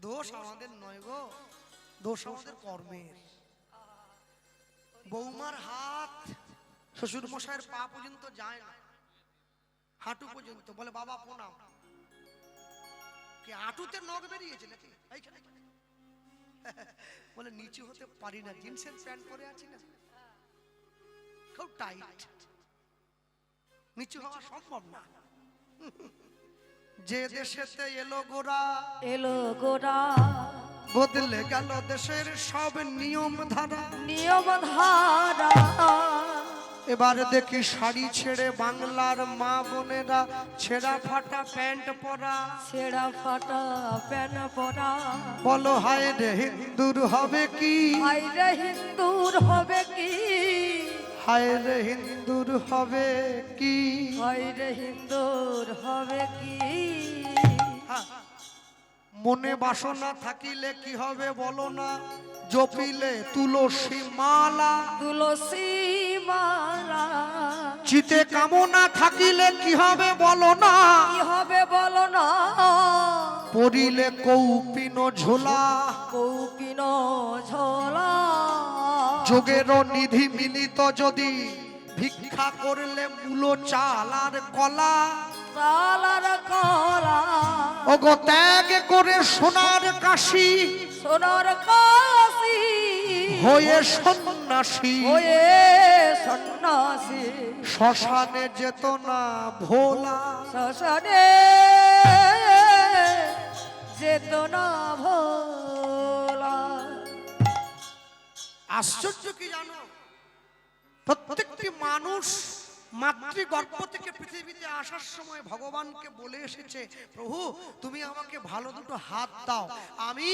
দোষ আমাদের নয় গো, দোষ আমাদের কর্মের। বৌমার হাত শ্বশুর মশাইয়ের পা পর্যন্ত যায় না, হাঁটু পর্যন্ত। বলে বাবা প্রণাম। কি হাঁটুতে নখ বেরিয়েছে নাকি? বলে নিচু হতে পারি না, জিন্সের প্যান্ট পরে আছি না, খুব টাইট, নিচু হওয়া সম্ভব না। যে দেশেতে এলো গোরা, এলো গোরা, বদলে গেল দেশের সব নিয়ম ধারা, নিয়ম ধারা। এবার দেখি শাড়ি ছেড়ে বাংলার মা বোনেরা ছেঁড়া ফাটা প্যান্ট পরা, ছেঁড়া ফাটা প্যান্ট পরা। বলো হায় রে হিন্দুর হবে কি, হায় রে হিন্দুর হবে কি, হায় রে হিন্দুর হবে কি, হায় রে হিন্দুর হবে কি। মনে বাসনা থাকিলে কি হবে বলো না, জপিলে তুলসী মালা, তুলসী মালা। চিতে কামনা থাকিলে কি হবে বলো না, কি হবে বলো না, পড়িলে কৌপিন ঝোলা, কৌপিন ঝোলা। যোগের নিধি মিলিত যদি ভিক্ষা করলে মূল চাল আর কলা, চালার কলা। ওগো ত্যাগ করে সোনার কাশি, সোনার কাশি হয়ে সন্ন্যাসী, হয়ে সন্ন্যাসী। শ্মশানে যেত না ভোলা, শ্মশানে যেত না ভোলা। আশ্চর্য কি জানো, প্রত্যেকটি মানুষ মাতৃগর্ভ থেকে পৃথিবীতে আসার সময় ভগবানকে বলে এসেছে, প্রভু তুমি আমাকে ভালো দুটো হাত দাও, আমি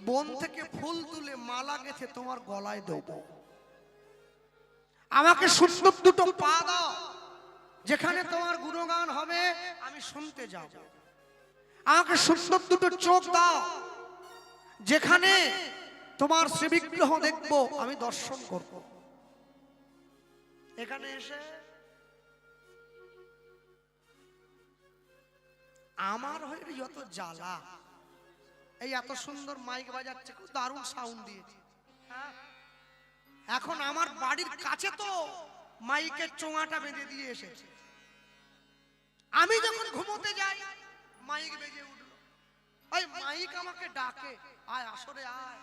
বন থেকে ফুল তুলে মালা গেঁথে তোমার গলায় দেব। আমাকে সুন্দর দুটো পা দাও, যেখানে তোমার গুণগান হবে আমি শুনতে যাব। আমাকে সুন্দর দুটো চোখ দাও, যেখানে তোমার শ্রীবিগ্রহ দেখব আমি দর্শন করব। এখানে এসে আমার হয়ে যত জ্বালা, এই এত সুন্দর মাইক বাজাচ্ছে, খুব দারুণ সাউন্ড দিয়েছে। এখন আমার বাড়ির কাছে তো মাইকের চোঙাটা বেঁধে দিয়ে এসেছে। আমি যখন ঘুমোতে যাই মাইক বেজে উঠলো, ওই মাইক আমাকে ডাকে, আয় আসরে আয়,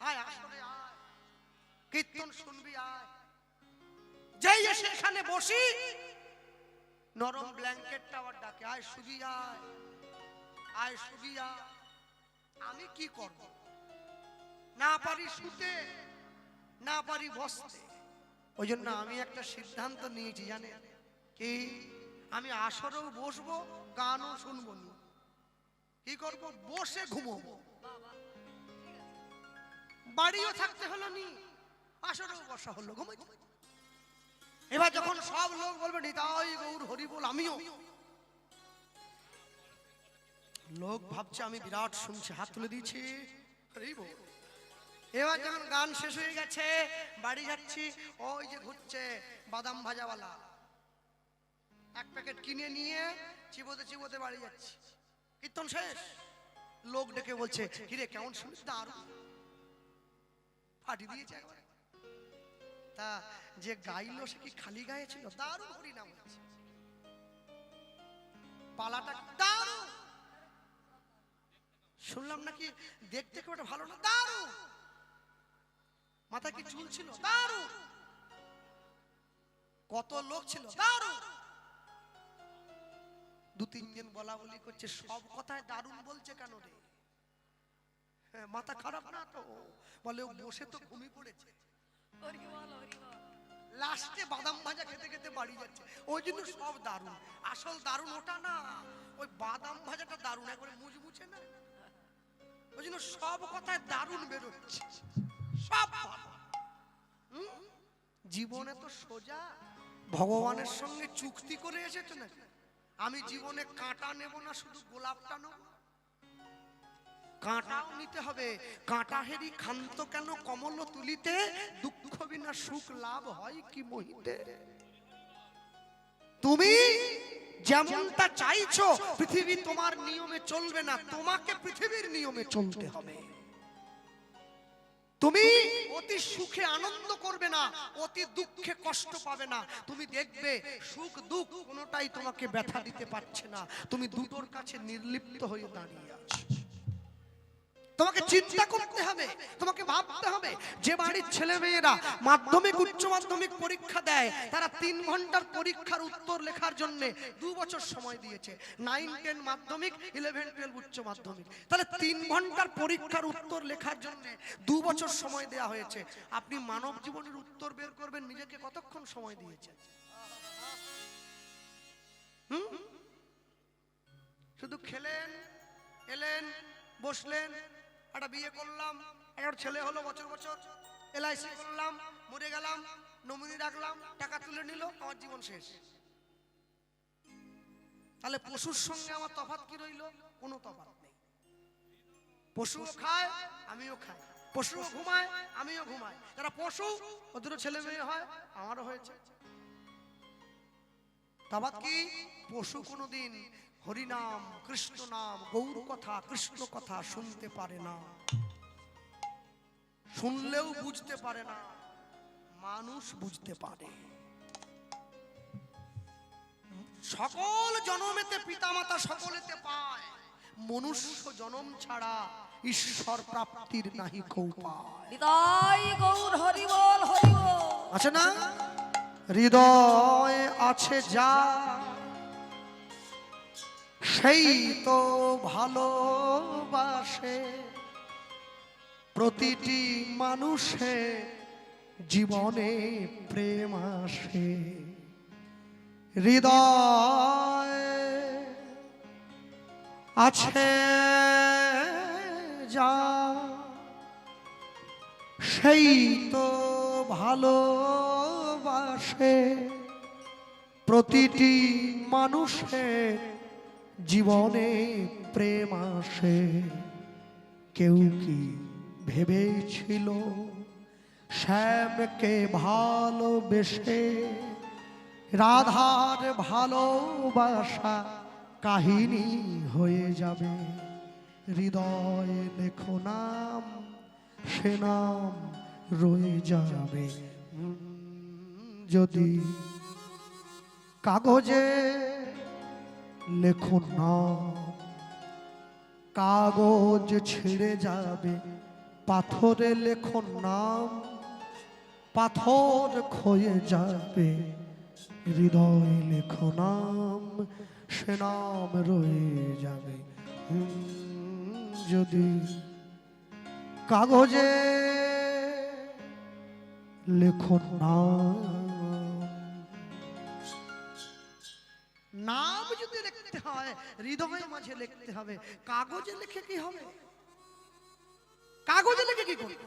আয় আসরে আয়, কীর্তন শুনবি আয়। যেই এসে এখানে বসি নরম ব্ল্যাঙ্কেটটা আবার ডাকে, আয় শুবি আয়, আয় শুবি আয়। আমি কি করব? না পারি শুতে, না পারি বসতে। ওই জন্য আমি একটা সিদ্ধান্ত নিয়েছি জানেন কি, আমি আসরেও বসবো, গানও শুনবো নি। কি করব? বসে ঘুমোবো। বাড়িও থাকতে হলো নি, আসরেও বসা হলো, ঘুমাই। এবার যখন সব লোক বলবে নিতাই গৌর হরি বল, আমিও। লোক ভাবছে আমি বিরাট শুনছি, হাত তুলে দিয়েছি। এবার যখন গান শেষ হয়ে গেছে, বাড়ি যাচ্ছি, ওই যে ঘুরছে বাদাম ভাজাওয়ালা, এক প্যাকেট কিনে নিয়ে চিবোতে চিবোতে বাড়ি যাচ্ছি। কীর্তন শেষ, লোক ডেকে বলছে কিরে কেমন শুনিস? দারুণ, ফাটি দিয়েছে একবার। তা যে গাইলো সে কি খালি গায়ে ছিল? দারুণ হরিনাম হয়েছে, পালাটা দারুণ। শুনলাম নাকি দেখতে খুব একটা ভালো না, দারুণ। মাথা কি চুল ছিল? দারুণ। কত লোক ছিল? দারুণ। দু তিনজন বলা বলি করছে, সব কথায় দারুণ বলছে কেন রে? মাথা খারাপ না তো? বলে ও বসে তো ঘুমিয়ে পড়েছে। লাস্টে বাদাম ভাজা খেতে খেতে বাড়ি যাচ্ছে, ওই জন্য সব দারুণ। আসল দারুণ ওটা না, ওই বাদাম ভাজাটা দারুণ, একবারে মুচমুচে না, ওই জন্য সব কথায় দারুণ বেরোচ্ছে, সব। জীবনে তো সোজা ভগবানের সঙ্গে চুক্তি করে এসেছো না, আমি জীবনে কাঁটা নেব না, শুধু গোলাপটা নেব। কাঁটাও নিতে হবে, কাঁটা হেরি ক্ষান্ত কেন কমল তুলিতে, দুঃখ বিনা সুখ লাভ হয় কি মহিতে। তুমি যেমনটা চাইছো পৃথিবী তোমার নিয়মে চলবে না, তোমাকে পৃথিবীর নিয়মে চলতে হবে। তুমি অতি সুখে আনন্দ করবে না, অতি দুঃখে কষ্ট পাবে না। তুমি দেখবে সুখ দুঃখ কোনোটাই তোমাকে ব্যথা দিতে পারছে না, তুমি দুটোর কাছে নির্লিপ্ত হয়ে দাঁড়িয়ে আছো। তোমাকে চিন্তা করতে হবে, তোমাকে ভাবতে হবে। যে বাড়ির ছেলে মেয়েরা মাধ্যমিক উচ্চ মাধ্যমিক পরীক্ষা দেয়, তারা 3 ঘন্টার পরীক্ষার উত্তর লেখার জন্য 2 বছর সময় দিয়েছে। 9, 10 মাধ্যমিক, 11, 12 উচ্চ মাধ্যমিক, তাহলে 3 ঘন্টার পরীক্ষার উত্তর লেখার জন্য 2 বছর সময় দেয়া হয়েছে। আপনি মানব জীবনের উত্তর বের করবেন, নিজেকে কতক্ষণ সময় দিয়েছেন? শুধু খেলেন, এলেন, বসলেন, একটা বিয়ে করলাম, একটা ছেলে হলো, বছর বছর এলআইসি করলাম, মরে গেলাম, নমিনি রাখলাম, টাকা তুলে নিল, আমার জীবন শেষ। তাহলে পশুর সঙ্গে আমার তফাৎ কি রইল? কোনো তফাৎ নেই। পশুও খায়, আমিও খাই, পশুও ঘুমায়, আমিও ঘুমাই। যারা পশু ওদেরও ছেলে মেয়ে হয়, আমারও হয়েছে। তফাৎ কি? পশু কোনোদিন হরিনাম, কৃষ্ণ নাম, গৌর কথা, কৃষ্ণ কথা শুনতে পারে না, শুনলেও বুঝতে পারে না। মানুষ বুঝতে পারে। সকল জনমেতে পিতামাতা সকলেতে পায়, মনুষ্য জনম ছাড়া ঈশ্বর প্রাপ্তির নাহি কৌপায়। হৃদয় গৌর হরি বল, হরি বল। আছে না? হৃদয় আছে যা, সেই তো ভালোবাসে প্রতিটি মানুষের জীবনে প্রেম আসে। হৃদয় আছে যা, সেই তো ভালোবাসে প্রতিটি মানুষের জীবনে প্রেম আসে। কেউ কি ভেবেছিল শ্যামকে ভালোবেসে রাধার ভালোবাসা কাহিনী হয়ে যাবে? হৃদয় লেখো নাম, সে নাম রয়ে যাবে। যদি কাগজে লেখো নাম, কাগজ ছিঁড়ে যাবে। পাথরে লেখো নাম, পাথর ক্ষয়ে যাবে। হৃদয় লেখো নাম, সে নাম রয়ে যাবে। যদি কাগজে লেখো নাম, নাম যদি লিখতে হয় হৃদয়ের মাঝে লিখতে হবে। কাগজে লিখে কি হবে? কাগজে লিখে কি করবে?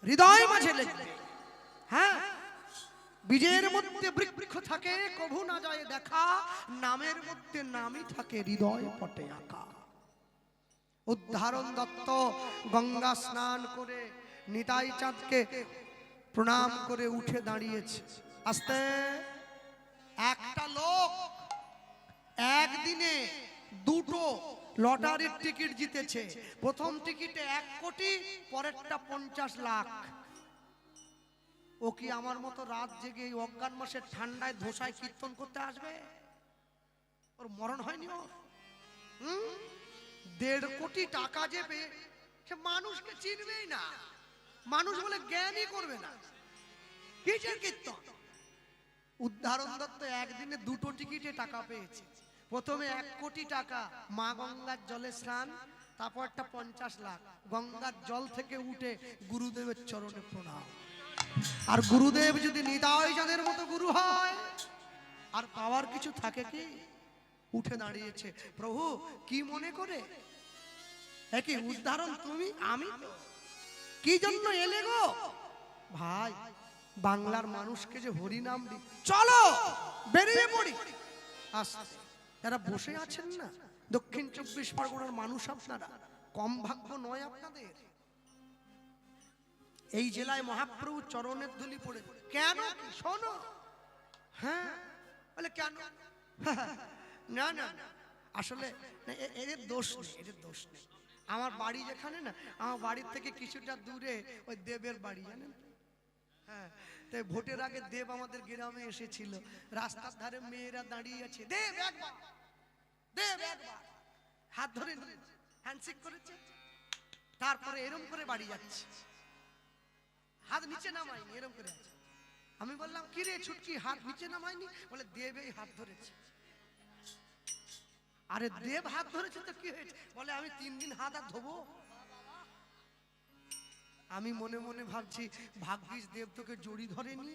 হৃদয় মাঝে লিখবে। হ্যাঁ, বীজের মধ্যে বৃক্ষ থাকে, কভু না যায় দেখা, নামের মধ্যে নামই থাকে, হৃদয় পটে আঁকা। উদ্ধারণ দত্ত গঙ্গা স্নান করে নিতাই চাঁদকে প্রণাম করে উঠে দাঁড়িয়েছে। আস্তে, একটা লোক একদিনে 2টো লটারির টিকিট জিতেছে। প্রথম টিকিটে 1 কোটি, পরেরটা 50 লাখ। ও কি আমার মতো রাত জেগে এই অজ্ঞান মাসের ঠান্ডায় ধোসায় কীর্তন করতে আসবে? ওর মরণ হয়নি? ওর 1.5 কোটি টাকা যে পেয়ে, সে মানুষকে চিনবেই না, মানুষ বলে জ্ঞানই করবে না। কিসের কীর্তন? উদ্ধারণ দত্ত একদিনে 2টো টিকিটে টাকা পেয়েছে। প্রথমে 1 কোটি টাকা, মা গঙ্গার জলে স্নান, তারপরটা 50 লাখ। গঙ্গার জল থেকে উঠে গুরুদেবের চরণে প্রণাম। আর গুরুদেব যদি নিতাই চাঁদের মতো গুরু হয়, আর পাওয়ার কিছু থাকে কি? উঠে দাঁড়িয়েছে। প্রভু কি মনে করে? একই উদ্ধারণ তুমি, আমি কি জন্য এলে গো? ভাই, বাংলার মানুষকে যে হরিনাম দি, চলো বেরিয়ে পড়ি। আস্তে, যারা বসে আছেন না দক্ষিণ 24 পরগনার মানুষ, আপনারা কম ভাগ্য নয় আপনাদের। এই জেলায় মহাপ্রভু চরণের ধুলি পড়ে। কেন? শোনো। হ্যাঁ, বলে কেন? না না আসলে না, এদের দোষ নেই, এদের দোষ নেই। আমার বাড়ি যেখানে না, আমার বাড়ির থেকে কিছুটা দূরে ওই দেবের বাড়ি, জানেন? হ্যাঁ, তাই ভোটের আগে দেব আমাদের গ্রামে এসেছিল। রাস্তার ধারে মেয়েরা দাঁড়িয়ে আছে, দেব একবার, দেব একবার, হাত ধরে হ্যান্ডশেক করেছে, তারপরে এরম করে বাড়ি যাচ্ছে, হাত নিচে নামায়নি, এরম করে আছে। আমি বললাম কি রে ছুটকি, হাত নিচে নামায়নি? বলে দেব এই হাত ধরেছে। আরে দেব হাত ধরেছে তো কি হয়েছে? বলে আমি 3 দিন হাত আর ধোবো। আমি মনে মনে ভাবছি ভাগ্যিস দেব তোকে জড়ি ধরেনি,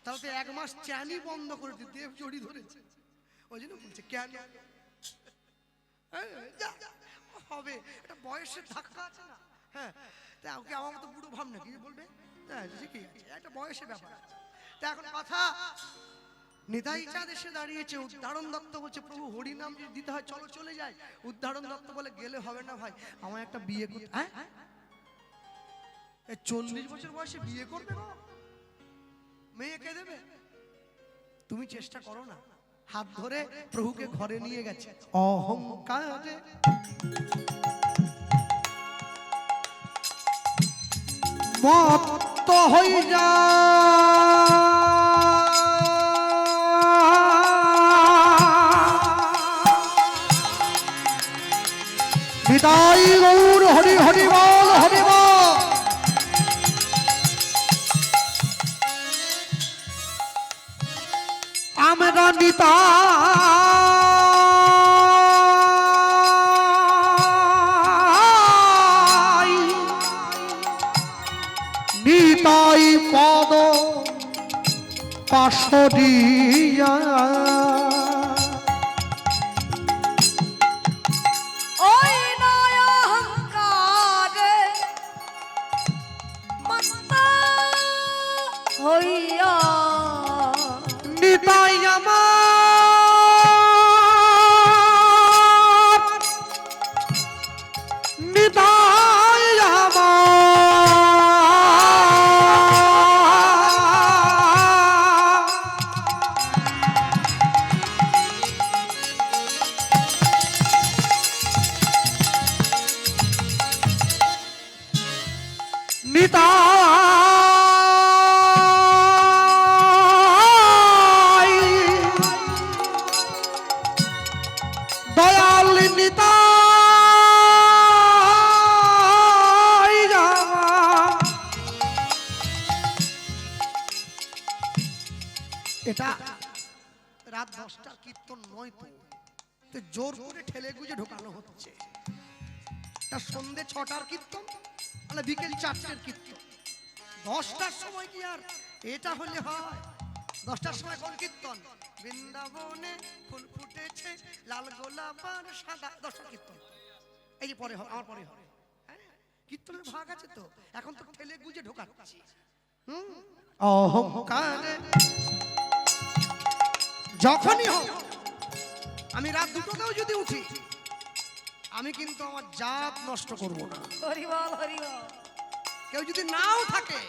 তাহলে তো 1 মাস চ্যানই বন্ধ করে দিত। দেব জড়ি ধরেছে, ওই জন্য বলছে কেন হবে, এটা বয়সের ধাক্কা আছে না। হ্যাঁ, তা ওকে আমার মতো বুড়ো ভাব নাকি বলবে? হ্যাঁ ঠিকই আছে, একটা বয়সের ব্যাপার আছে। তা এখন কথা, নিতাই চাঁদ এসে দাঁড়িয়েছে। উদ্ধারণ দত্ত বলছে প্রভু হরিনাম যদি দিতে হয় চলো চলে যাই। উদ্ধারণ দত্ত বলে গেলে হবে না ভাই, আমার একটা বিয়ে করতে। হ্যাঁ, 40 বছর বয়সে বিয়ে করবে না, মেয়েকে দেবে? তুমি চেষ্টা করো না। হাত ধরে প্রভুকে ঘরে নিয়ে গেছে। অহংকারে মত্ত হয়ে যা, নিতাই গৌর হরি হরি বল হরি বল। আমরা নিতাই, নিতাই পদ পাশরিয়া, ওই নয় অহংকারে মত্ত হইয়া, নিতাই আমার, নিতাই আমার, নিতাই দয়াল, নিতাই এটা রাত 10টার কীর্তন নয় তো জোর করে ঠেলে গুজে ঢোকানো হচ্ছে। তা সন্ধে 6টার কীর্তন, মানে বিকেল 4টের কীর্তন। 10টার সময় কি আর এটা হলে হয়? 10টার সময় কোন কীর্তন? বৃন্দাবনে ফুল ফুটেছে লাল গোলাপ আর সাদা। 10টার কীর্তন এই যে পরে হবে, আমার পরে হবে। হ্যাঁ, কীর্তনের ভাগ আছে তো, এখন তো ঠেলে গুজে ঢোকাচ্ছি। অহংকারে যখনই হোক, আমি রাত 2টোতেও যদি উঠি, আমি কিন্তু আমার জাত নষ্ট করব না। হরি বল হরি বল। কেউ যদি নাও থাকে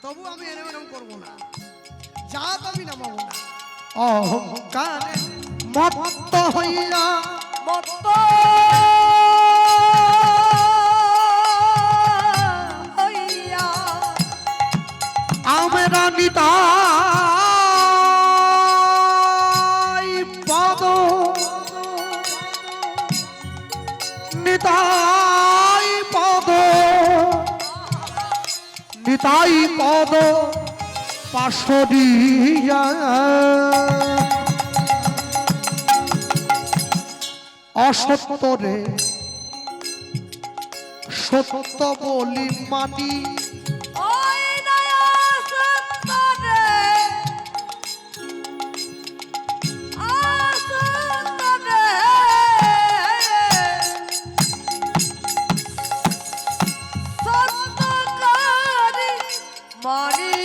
তবু আমি এরকম করবো না, জাত আমি নামাবো না। অহংকারে মত্ত হইয়া, মত্ত হইয়া, আমরা নিতাই পদ, নিতাই পদ, নিতাই পদ পাশরিয়া, অসত্যরে সত্য বলি মাটি, ওই নয় অসত্যরে, অসত্যরে সত্যকারী মারি,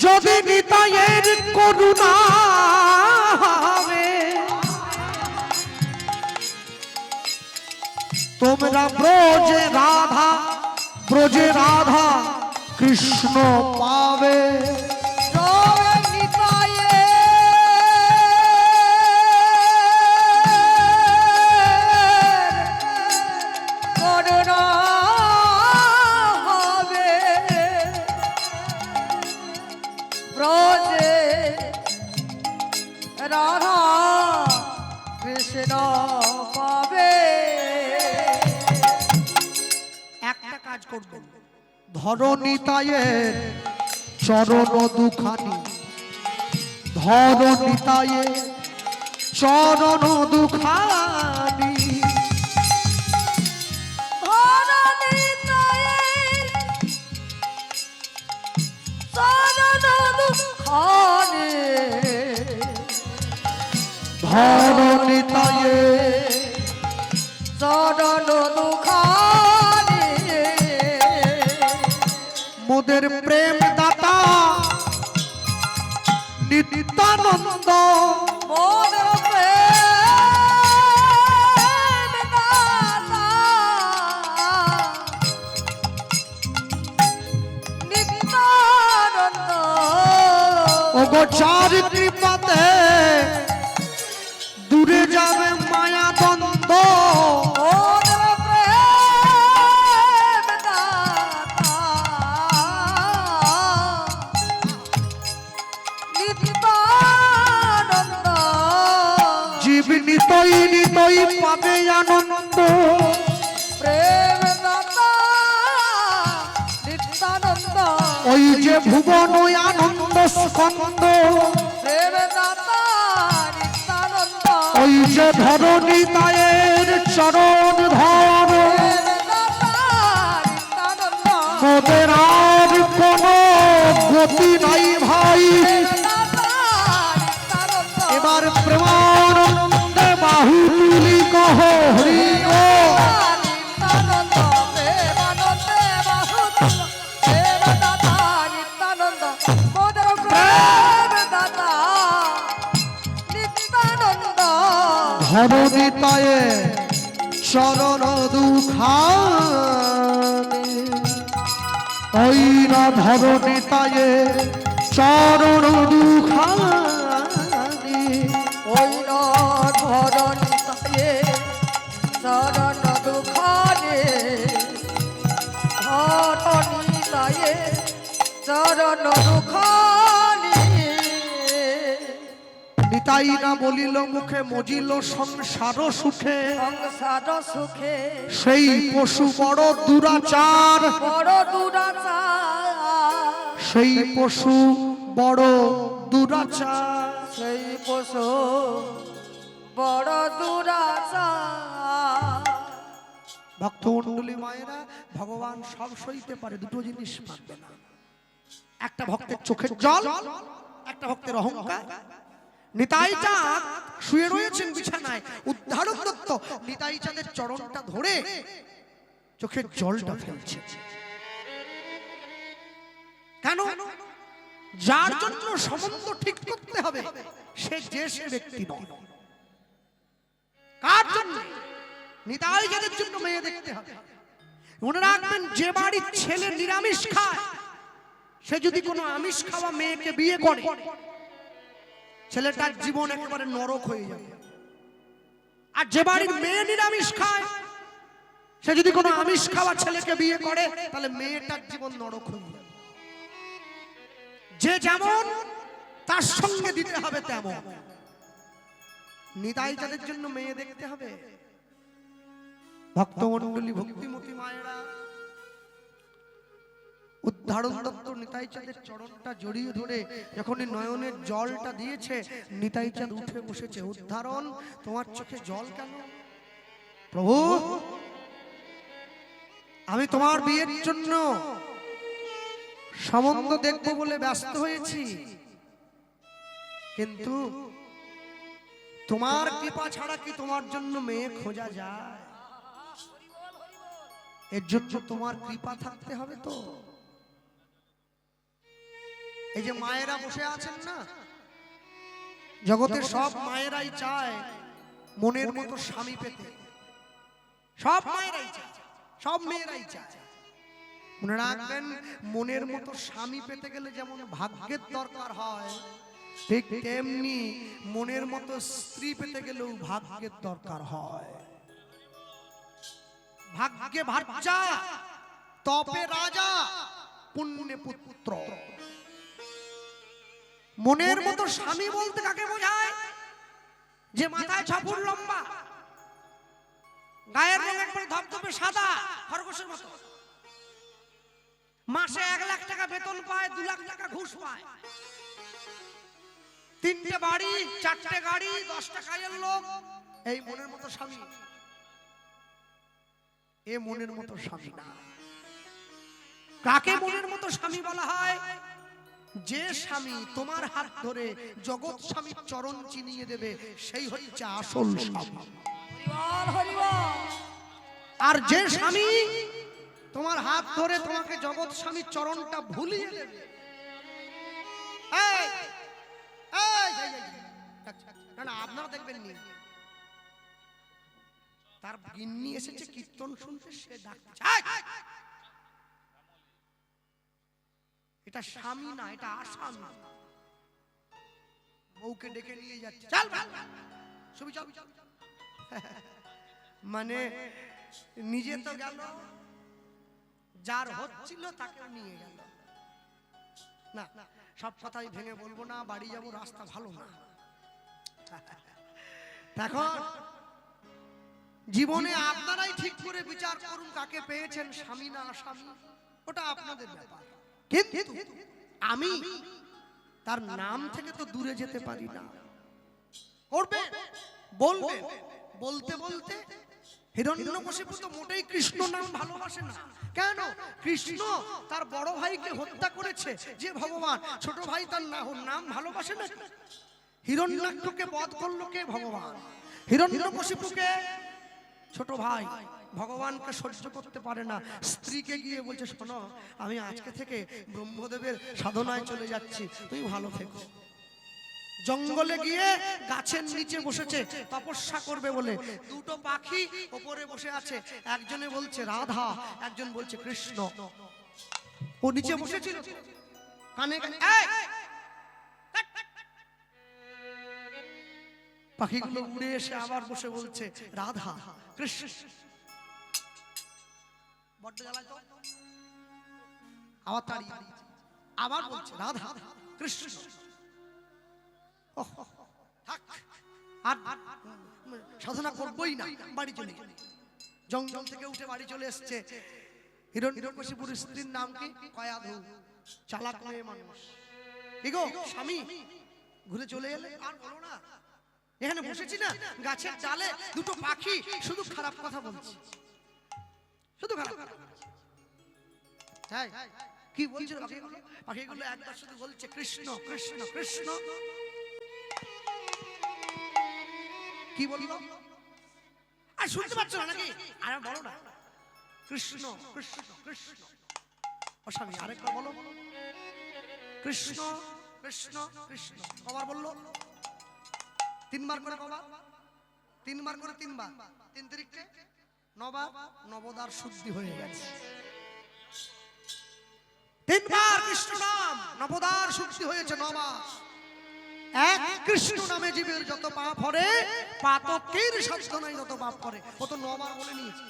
যদি নিতাইয়ের করুণা হবে, তোমরা ব্রজে রাধা, ব্রজে রাধা কৃষ্ণ পাবে। তবে নিতাইয়ে কৃষ্ণ পাবে। একটা কাজ করবেন, ধরণীতায়ের চরণ দুখানি, ধরণীতায়ের চরণ দুখানি, ধরণীতায়ের চরণ দুখানি মোদের প্রেম দাতা নিত্যানন্দ, মোর প্রেম দাতা নিত্যানন্দ। ওগো চার কৃপাতে দূরে যাবে মায়া দ্বন্দ্ব, মোর প্রেম দাতা নিত্যানন্দ। জীব নিতই নিতই পাবে আনন্দ, প্রেম দাতা নিত্যানন্দ। ওই যে ভুবন ওই আনন্দ স্কন্দ, প্রেম দাতা নিত্যানন্দ। ওই যে ধরণীতায়ের চরণ ধর, প্রেম দাতা নিত্যানন্দ। মোদের আর কোনো গতি নাই ভাই, প্রেম দাতা নিত্যানন্দ। এবার প্রেমানন্দে বাহু তুলি কহ হরি ও, নিত্যানন্দ প্রেমানন্দে বাহুত। প্রেম দাতা নিত্যানন্দ। মোদের প্রেম দাতা নিত্যানন্দ। ধরণীতায়ের চরণ দুখানি, ওই না ধরণীতায়ের চরণ দুখানি, ওই ধরণীতায়ে চরণ দুখানে, ধরণীতায়ে চরণ দুখানে। নিতাই না বলিল মুখে মজিল সংসার সুখে, সংসার সুখে সেই পশু বড় দুরাচার, বড় দুরাচার। সেই পশু বড় দুরাচার, সেই পশু বড় দুরাচার। ভক্তমণ্ডলী মায়েরা, ভগবান সব সইতে পারে, দুটো জিনিস মানবে না। একটা ভক্তের চোখের জল, একটা ভক্তের অহংকার। নিতাই চাঁদ শুয়ে রয়েছেন বিছানায়, উদ্ধারক দত্ত নিতাই চাঁদের চরণটা ধরে চোখের জলটা ফেলছে। কেন? যার জন্য সম্বন্ধ ঠিক করতে হবে সে সে ব্যক্তি নয়। কার জন্য? নিতাই চাঁদের জন্য মেয়ে দেখতে হবে। মনে রাখবেন, যে বাড়ির ছেলে নিরামিষ খায়, সে যদি কোনো আমিষ খাওয়া মেয়েকে বিয়ে করে, ছেলেটার জীবন একেবারে নরক হয়ে যাবে। আর যে বাড়ির মেয়ে নিরামিষ খায়, সে যদি কোনো আমিষ খাওয়া ছেলেকে বিয়ে করে, তাহলে মেয়েটার জীবন নরক হয়ে যাবে। যে যেমন তার সঙ্গে দিতে হবে তেমন। নিতাই চাঁদের জন্য মেয়ে দেখতে হবে। ভক্তমণ্ডলী, ভক্তিমতী মায়েরা, উদ্ধারণ দত্ত নিতাই চাঁদের চরণটা জড়িয়ে ধরে যখনই নয়নের জলটা দিয়েছে, নিতাই চাঁদ উঠে বসেছে। উদ্ধারণ, তোমার চোখে জল কেন? প্রভু, আমি তোমার বিয়ের জন্য সম্বন্ধ দেখব বলে ব্যস্ত হয়েছি, কিন্তু তোমার কৃপা ছাড়া কি তোমার জন্য মেয়ে খোঁজা যায়? এর জন্য তোমার কৃপা থাকতে হবে। তো এই যে মায়েরা বসে আছেন না, জগতের সব মায়েরাই চায় মনের মতো স্বামী পেতে। সব মায়েরাই চায়, সব মেয়েরাই চায়। মনে রাখবেন, মনের মতো স্বামী পেতে গেলে যেমন ভাগ্যের দরকার হয়, ঠিক তেমনি মনের মতো স্ত্রী পেতে গেলেও ভাগ্যের দরকার হয়। ভাগ্যে ভার্যা, তপে রাজা, পুণ্যে পুত্র। মনের মতো স্বামী বলতে কাকে বোঝায়? যে মাথায় 6 ফুট লম্বা, গায়ের রং একবার ধবধবে সাদা খরগোশের মতো, মাসে 1 লাখ টাকা বেতন পায়, 2 লাখ টাকা ঘুষ পায়, 3টে বাড়ি, 4টে গাড়ি, 10টা কাজের লোক, এই মনের মতো স্বামী। এ মনের মতো স্বামী না। কাকে মনের মতো স্বামী বলা হয়? যে স্বামী তোমার হাত ধরে জগৎ স্বামীর চরণ চিনিয়ে দেবে, সেই হচ্ছে আসল স্বামী। আর যে স্বামী তোমার হাত ধরে তোমাকে জগৎ স্বামীর চরণটা ভুলিয়ে দেবে, না আপনারা দেখবেন নি, তার গিন্নি এসেছে কীর্তন শুনতে, সে ডাকছে, এটা স্বামী না, এটা আসামি। বউকে ডেকে নিয়ে যাচ্ছে, চল ছবি চল, মানে নিজে তো গেল, যার হচ্ছিল তাকে নিয়ে গেল। না সব কথাই ভেঙে বলবো না, বাড়ি যাবো, রাস্তা ভালো না। এখন জীবনে আপনারাই ঠিক করে বিচার করুন, কাকে পেয়েছেন, স্বামী না আসামি, ওটা আপনাদের ব্যাপার। কিন্তু আমি তার নাম থেকে তো দূরে যেতে পারি না। করবে বলবে, বলতে বলতে হিরণ্যকশিপু তো মোটেই কৃষ্ণ নাম ভালোবাসে না। কেন? কৃষ্ণ তার বড় ভাইকে হত্যা করেছে যে ভগবান, ছোট ভাই তার নাম ভালোবাসে না। হিরণ্যাক্ষকে বধ করলো কে? ভগবান। হিরণ্যকশিপুকে ছোট ভাই ভগবানকে সহ্য করতে পারে না, স্ত্রীকে গিয়ে বলছে, শোনো আমি আজকে থেকে ব্রহ্মদেবের সাধনায় চলে যাচ্ছি, তুমি ভালো থেকো। জঙ্গলে গিয়ে গাছের নিচে বসেছে তপস্যা করবে বলে, 2টো পাখি উপরে বসে আছে, একজনে বলছে রাধা, একজন বলছে কৃষ্ণ। ও নিচে বসেছিল, কানে কানে পাখিগুলো উড়ে এসে আবার বসে বলছে রাধা কৃষ্ণ। বড্ড জ্বালায় তো, আবার তাড়িয়ে দিয়েছে, আবার বলছে রাধা কৃষ্ণ। থাক, আর সাধনা করবই না, বাড়ি চলে। জঙ্গল থেকে উঠে বাড়ি চলে এসছে। হিরণ্যকশিপুর স্ত্রীর নাম কি? কয়াধু, চালাক মেয়ে মানুষ। কি গো স্বামী, ঘুরে চলে এলে? আর বলো না, এখানে বসেছি না গাছের ডালে, 2টো পাখি শুধু খারাপ কথা বলছে, শুধু খারাপ। হ্যাঁ কি বলছিল পাখিগুলো? পাখিগুলো একবার শুধু বলছে কৃষ্ণ কৃষ্ণ কৃষ্ণ। কি বললো আর শুনতে পাচ্ছ না নাকি? আর বলো না কৃষ্ণ কৃষ্ণ কৃষ্ণ। ও স্বামী আরেকবার বলো কৃষ্ণ কৃষ্ণ কৃষ্ণ। কবার বললো? 3 বার করে। কবার? 3 বার করে, 3 বার, 3 তিরিকে 9 বার। নবদার শুদ্ধি হয়ে গেছে। 3 বার কৃষ্ণ নাম, নবদার শুদ্ধি হয়েছে 9 বার। এক কৃষ্ণ নামে জীবের যত পাপ হরে, পাতকের সাধনায় যত পাপ করে। ও তো 9 বার বলে নিয়েছে,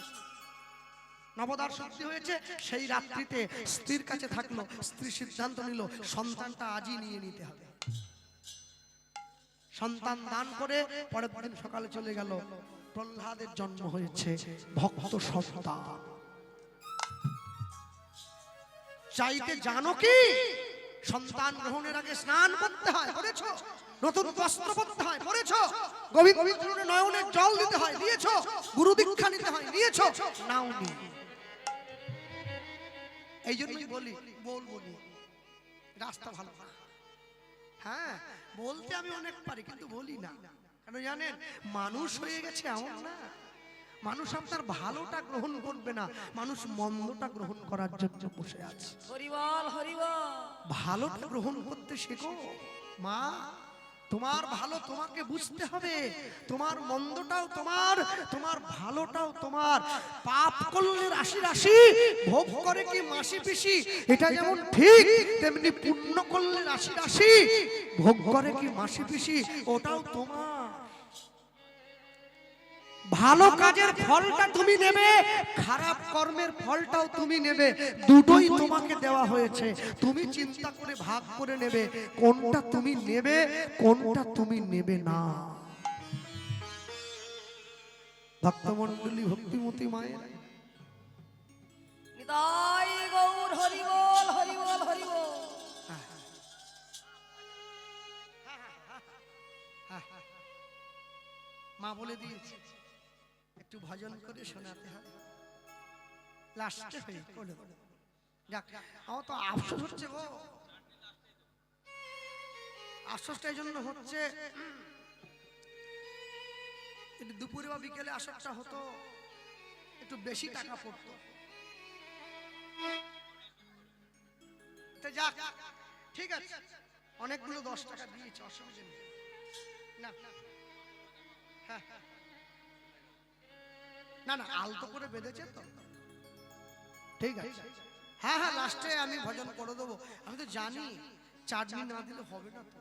নবদার শুদ্ধি হয়েছে। সেই রাত্রিতে স্ত্রীর কাছে থাকলো, স্ত্রী সিদ্ধান্ত নিল সন্তানটা আজই নিয়ে নিতে হবে। সন্তান দান করে পরের দিন সকালে চলে গেল। প্রহ্লাদের জন্ম হয়েছে, ভক্ত সন্তান। চাইতে জানো কি? সন্তান গ্রহণের আগে স্নান করতে হয়, করেছো? নতুন বস্ত্র পরতে হয়, পরেছো? গোবিন্দ নয়নের জল দিতে হয়, দিয়েছো? গুরু দীক্ষা নিতে হয়, নিয়েছো? নাওনি। এই জন্যই বলি, বলবো নি, রাস্তা ভালো না। হ্যাঁ বলতে আমি অনেক পারি, কিন্তু বলি না। কেন জানেন? মানুষ হয়ে গেছে এমন না, মানুষ আপনার ভালোটা গ্রহণ করবে না, মানুষ মন্দটা গ্রহণ করার জন্য বসে আছে। হরিবল হরিবল। ভালোটা গ্রহণ করতে শেখো মা। তোমার ভালো তোমাকে বুঝতে হবে, তোমার মন্দটাও তোমার, তোমার ভালোটাও তোমার। পাপ করলে রাশি রাশি, ভোগ করে কি মাসি পিসি, এটা যেমন ঠিক তেমনি পুণ্য করলে রাশি রাশি, ভোগ করে কি মাসি পিসি, ওটাও তোমার। ভালো কাজের ফলটা তুমি নেবে, খারাপ কর্মের ফলটাও তুমি নেবে, দুটোই তোমাকে দেওয়া হয়েছে। তুমি চিন্তা করে ভাগ করে নেবে কোনটা তুমি নেবে, কোনটা তুমি নেবে না। ভক্তমণ্ডলী ভক্তিমতী মায়ের নিতাই গৌর হরি বল হরি বল হরি বল। মা বলে দিয়েছে একটু ভজন করে শোনাতে হবে লাস্টে হয়ে বলে যাক। আমার তো আফসোস হচ্ছে গো, আফসোসটা এই জন্য হচ্ছে একটু দুপুরে বা বিকেলে আসরটা হতো একটু বেশি টাকা পড়তো। যাক ঠিক আছে, অনেকগুলো 10 টাকা দিয়েছে, অসুবিধা নেই না। হ্যাঁ না না আলতো করে বেঁধেছে তো, ঠিক আছে। হ্যাঁ হ্যাঁ লাস্টে আমি ভজন করে দেবো। আমি তো জানি চাটনি না দিলে হবে না তো।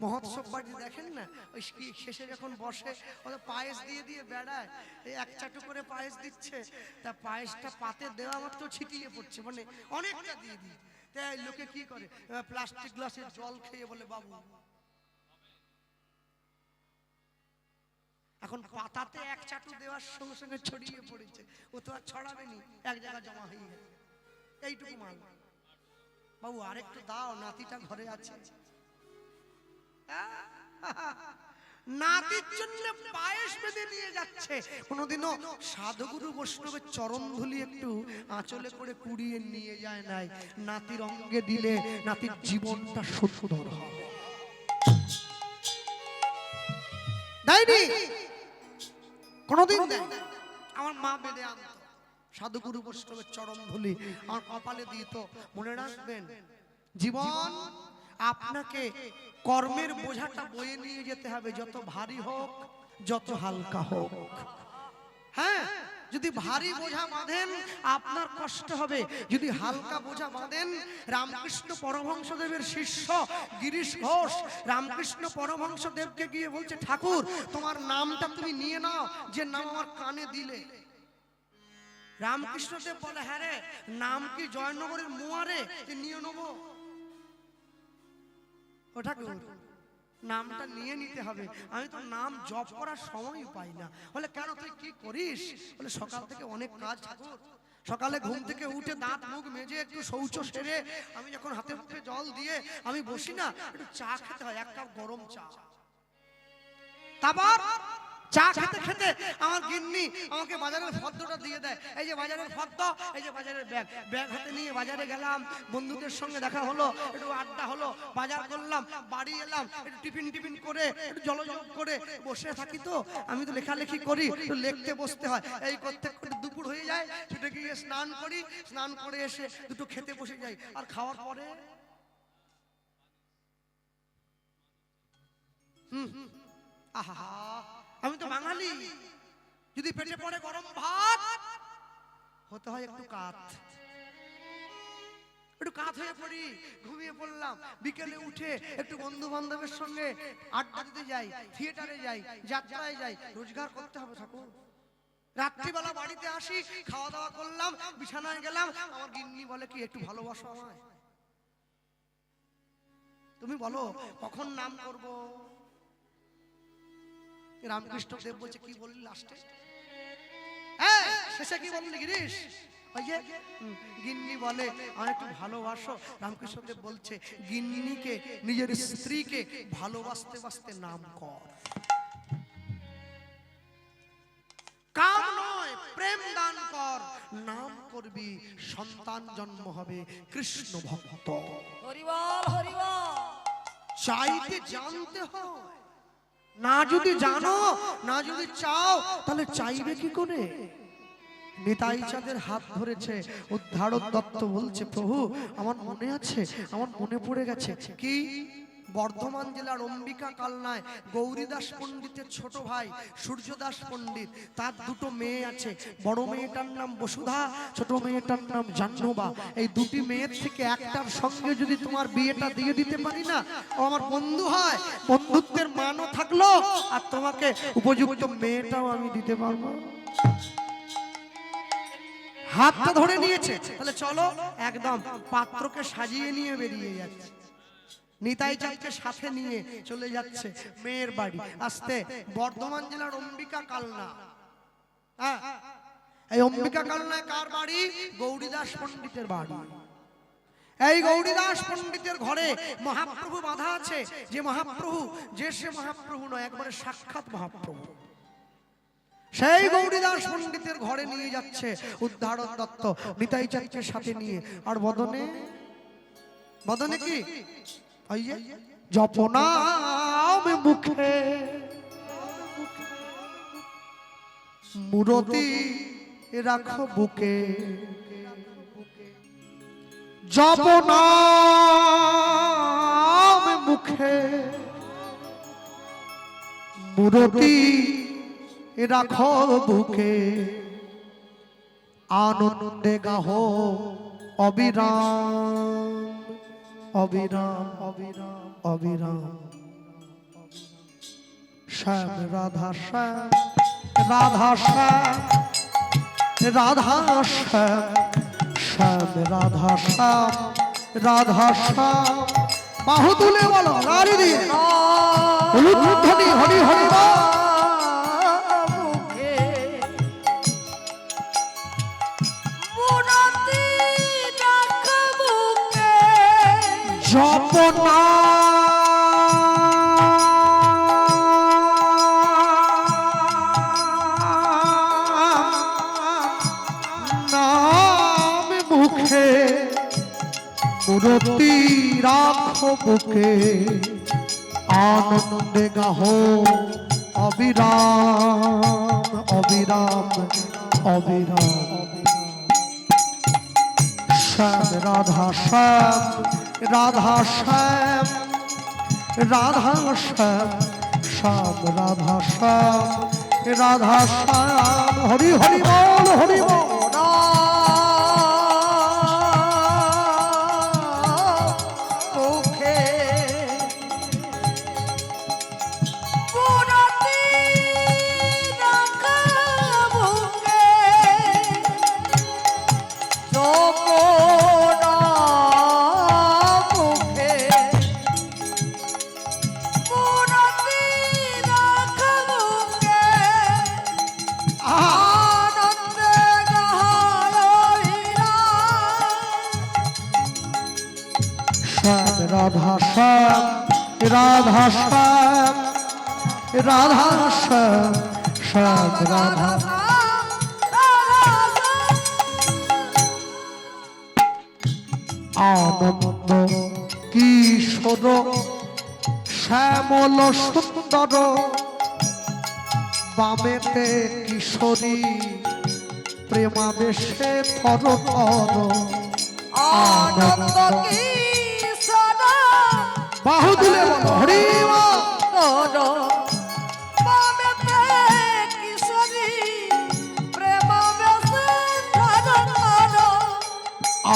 মহোৎসব বাড়ি দেখেন না, ওই শেষে যখন বসে ওদের পায়েস দিয়ে দিয়ে বেড়ায়, এই এক চাটু করে পায়েস দিচ্ছে, তা পায়েসটা পাতে দেওয়া মাত্র ছিটিয়ে পড়ছে, মানে অনেকটা দিয়ে দিই। তাই লোকে কি করে, প্লাস্টিক গ্লাসে জল খেয়ে বলে বাবু। এখন পাতাতে এক চাটু দেওয়ার সঙ্গে সঙ্গে ছড়িয়ে পড়েছে, ও তো আর ছড়াবে নি, এক জায়গায় জমা হয়ে গেছে। এইটুকু মাল বাবু আরেকটু দাও, নাতিটা ঘরে আছে। নাতির জন্য পায়েস বেঁধে নিয়ে যাচ্ছে। কোনোদিনও সাধুগুরু বৈষ্ণবের চরণ ধুলি একটু আঁচলে করে কুড়িয়ে নিয়ে যায় নাই। নাতির অঙ্গে দিলে নাতির জীবনটা সুন্দর হবে। দেয়নি কোনোদিন দেয়। আমার মা বেঁধে আনতো সাধুগুরু বৈষ্ণবের চরণ ধুলি আমার কপালে দিত। মনে রাখবেন জীবন আপনাকে কর্মের বোঝাটা বয়ে নিয়ে যেতে হবে, যত ভারী হোক যত হালকা হোক। হ্যাঁ, যদি ভারী বোঝা বাঁধেন আপনার কষ্ট হবে, যদি হালকা বোঝা বাঁধেন। রামকৃষ্ণ পরমহংসদেবের শিষ্য গিরিশ ঘোষ রামকৃষ্ণ পরমহংসদেবকে গিয়ে বলছে, ঠাকুর তোমার নামটা তুমি নিয়ে নাও, যে নাম আমার কানে দিলে। রামকৃষ্ণদেব বলে, হ্যাঁ রে, নাম কি জয়নগরের মোয়ারে নিয়ে নেবো? ওটা নামটা নিয়ে নিতে হবে, আমি তো নাম জপ করার সময় পাই না। বলে কেন, তুই কি করিস? বলে সকাল থেকে অনেক কাজ ঠাকুর, সকালে ঘুম থেকে উঠে দাঁত মুখ মেজে একটু শৌচ সেরে আমি যখন হাতে মুখে জল দিয়ে আমি বসি না, একটু চা খেতে হয়, 1 কাপ গরম চা। তারপর চা খেতে খেতে আমার গিন্নি আমাকে বাজারের ফর্দটা দিয়ে দেয়। এই যে বাজারের ফর্দ, এই যে বাজারের ব্যাগ। ব্যাগ হাতে নিয়ে বাজারে গেলাম, বন্ধুদের সঙ্গে দেখা হলো, একটু আড্ডা হলো, বাজার করলাম, বাড়ি এলাম, একটু টিফিন করে একটু জলযোগ করে বসে থাকি। তো আমি তো লেখালেখি করি, একটু লিখতে বসতে হয়। এই করতে করতে দুপুর হয়ে যায়, ছুটে গিয়ে স্নান করি, স্নান করে এসে দুটো খেতে বসে যাই। আর খাওয়ার পরে আহা, আমি তো বাঙালি, যদি পেটে পড়ে গরম ভাত হতে হয় একটু কাত, একটু কাত হয়ে পড়ি, ঘুমিয়ে পড়লাম। বিকেলে উঠে একটু বন্ধু বান্ধবের সঙ্গে আড্ডা দিতে যাই, থিয়েটারে যাই, যাত্রায় যাই। রোজগার করতে হবে ঠাকুর। রাত্রিবেলা বাড়িতে আসি, খাওয়া দাওয়া করলাম, বিছানায় গেলাম। আমার গিন্নি বলে কি, একটু ভালোবাসো আমায়? তুমি বলো কখন নাম করব? রামকৃষ্ণ দেব বলছে, কি বললি লাস্টে? শেষে কি বললি গিরিশ? ওই যে গিন্নি বলে আমার একটু ভালোবাসো। রামকৃষ্ণ দেব বলছে, গিন্নিকে নিজের স্ত্রীকে ভালোবাসতে বাসতে নাম কর। কাম নয়, প্রেম দান কর। নাম করবি, সন্তান জন্ম হবে কৃষ্ণ ভক্ত। হরি বল হরি বল। চাইতে জানতে হয়, না যদি জানো, না যদি চাও, তাহলে চাইবে কি করে? নিতাই চাঁদের হাত ধরেছে উদ্ধারক দত্ত, বলছে প্রভু আমার মনে আছে, আমার মনে পড়ে গেছে। কি? বর্ধমান জেলার অম্বিকা কালনায় গৌরীদাস পণ্ডিতের ছোট ভাই সূর্যদাস পণ্ডিত, তার দুটো মেয়ে আছে। বড় মেয়েটার নাম বসুধা, ছোট মেয়েটার নাম জাহ্নবা। এই দুটি মেয়ের থেকে একটার সঙ্গে যদি তোমার বিয়েটা দিয়ে দিতে পারি না, ও আমার বন্ধু হয়, বন্ধুত্বের মানও থাকলো, আর তোমাকে উপযুক্ত মেয়েটাও আমি দিতে পারবো। হাতটা ধরে নিয়েছে, তাহলে চলো একদম পাত্রকে সাজিয়ে নিয়ে বেরিয়ে যাচ্ছে। নিতাই চাঁদকে সাথে নিয়ে চলে যাচ্ছে মেয়ের বাড়ি। আসতে বর্ধমান জেলার অম্বিকা কালনা। হ্যাঁ, এই অম্বিকা কালনায় কার বাড়ি? গৌরীদাস পণ্ডিতের বাড়ি। এই গৌরীদাস পণ্ডিতের ঘরে মহাপ্রভু বাঁধা আছে। যে মহাপ্রভু, যে সে মহাপ্রভু নয়, একবারে সাক্ষাৎ মহাপ্রভু। সেই গৌরীদাস পণ্ডিতের ঘরে নিয়ে যাচ্ছে উদ্ধারণ দত্ত নিতাই চাঁদকে সাথে নিয়ে। আর বদনে, বদনে কি? ওই যে জপনাম মুখে মূরতি রাখো বুকে, জপনাম মুখে মূরতি রাখো বুকে, আনন্দে গাহো অবিরাম অবিরাম অবিরাম অবিরাম। শ্যাম রাধা শ্যাম রাধা শ্যাম রাধা শ্যাম শ্যাম রাধা শ্যাম রাধা শ্যাম। বাহু তুলে বলো নারী দিয়ে উলুধ্বনি হরি হরি বল। জপনা নাম মুখে মূরতি রাখো বুকে, আনন্দে গাহো অবিরাম অবিরাম অবিরাম। শ্যাম রাধা শ্যাম রাধা শ্যাম রাধা শ্যাম শ্যাম রাধা শ্যাম রাধা শ্যাম। হরি হরি বল হরি বল। রাধা শ্যাম রাধা শ্যাম রাধা শ্যাম শ্যাম রাধা। আনন্দ কিশোর শ্যামল সুন্দর, বামেতে কিশোরী প্রেমাবেশে থর থর। আনন্দ বাহু তুলে বলো হরি বল।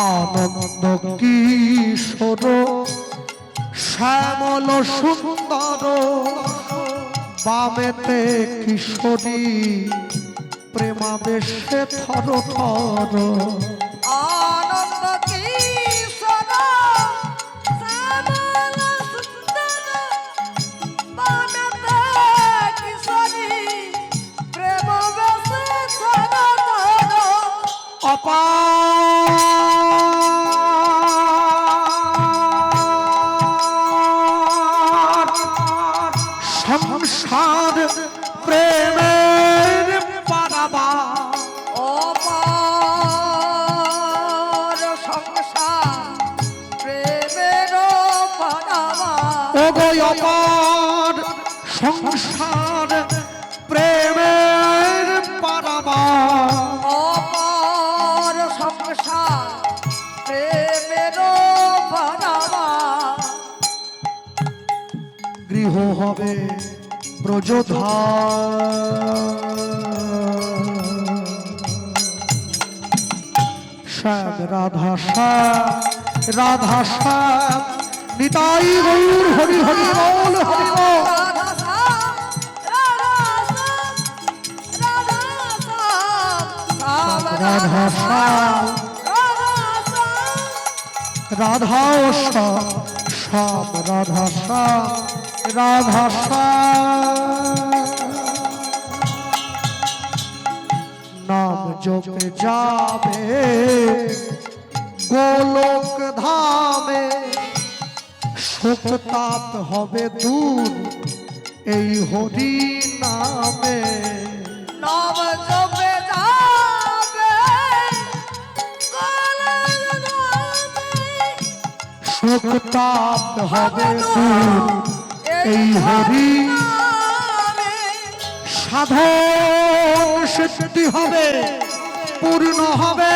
আনন্দ কিশোর শ্যামল সুন্দর, বামেতে কিশোরী প্রেমাবেশে থর থর। আনন্দ কিশোর শ্যামল সুন্দর, বামেতে কিশোরী প্রেমাবেশে থর থর। সংসার প্রেমের পারাবা, অপার সংসার প্রেমের পারাবা। ওগো অপার সংসার প্রেমের পারাবা, অপার সংসার প্রেমের পারাবা। গৃহ হবে ব্রজধাম, শ্যাম রাধা শ্যাম রাধা শ্যাম নিতাই গৌর হরি হরি বল হরি বল। রাধা শ্যাম রাধা শ্যাম রাধা শ্যাম রাধা শ্যাম রাধা শ্যাম শ্যাম রাধা শ্যাম রাধা শ্যাম নাম জপে যাবে গোলক ধামে শোক তাপ হবে দূর এই হরি নামে নাম জপে যাবে শোক তাপ হবে দূর এই হরি সাধন সিদ্ধি হবে পূর্ণ হবে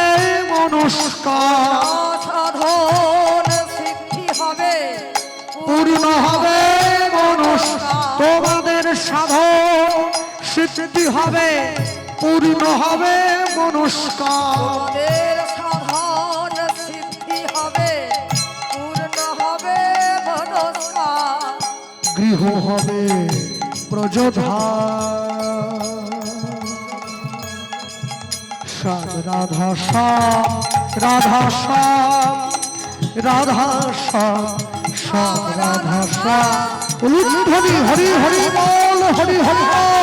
মনস্কার সাধন সিদ্ধি হবে পূর্ণ হবে মনস্কার তোমাদের সাধন সিদ্ধি হবে পূর্ণ হবে মনস্কার আমাদের সাধন সিদ্ধি হবে পূর্ণ হবে মনস্কার গৃহ হবে প্রযোধান শ্যাম রাধা শ্যাম রাধা শ্যাম রাধা শ্যাম শ্যাম রাধা শ্যাম উলুধ্বনি হরি হরি বল হরি হরি বল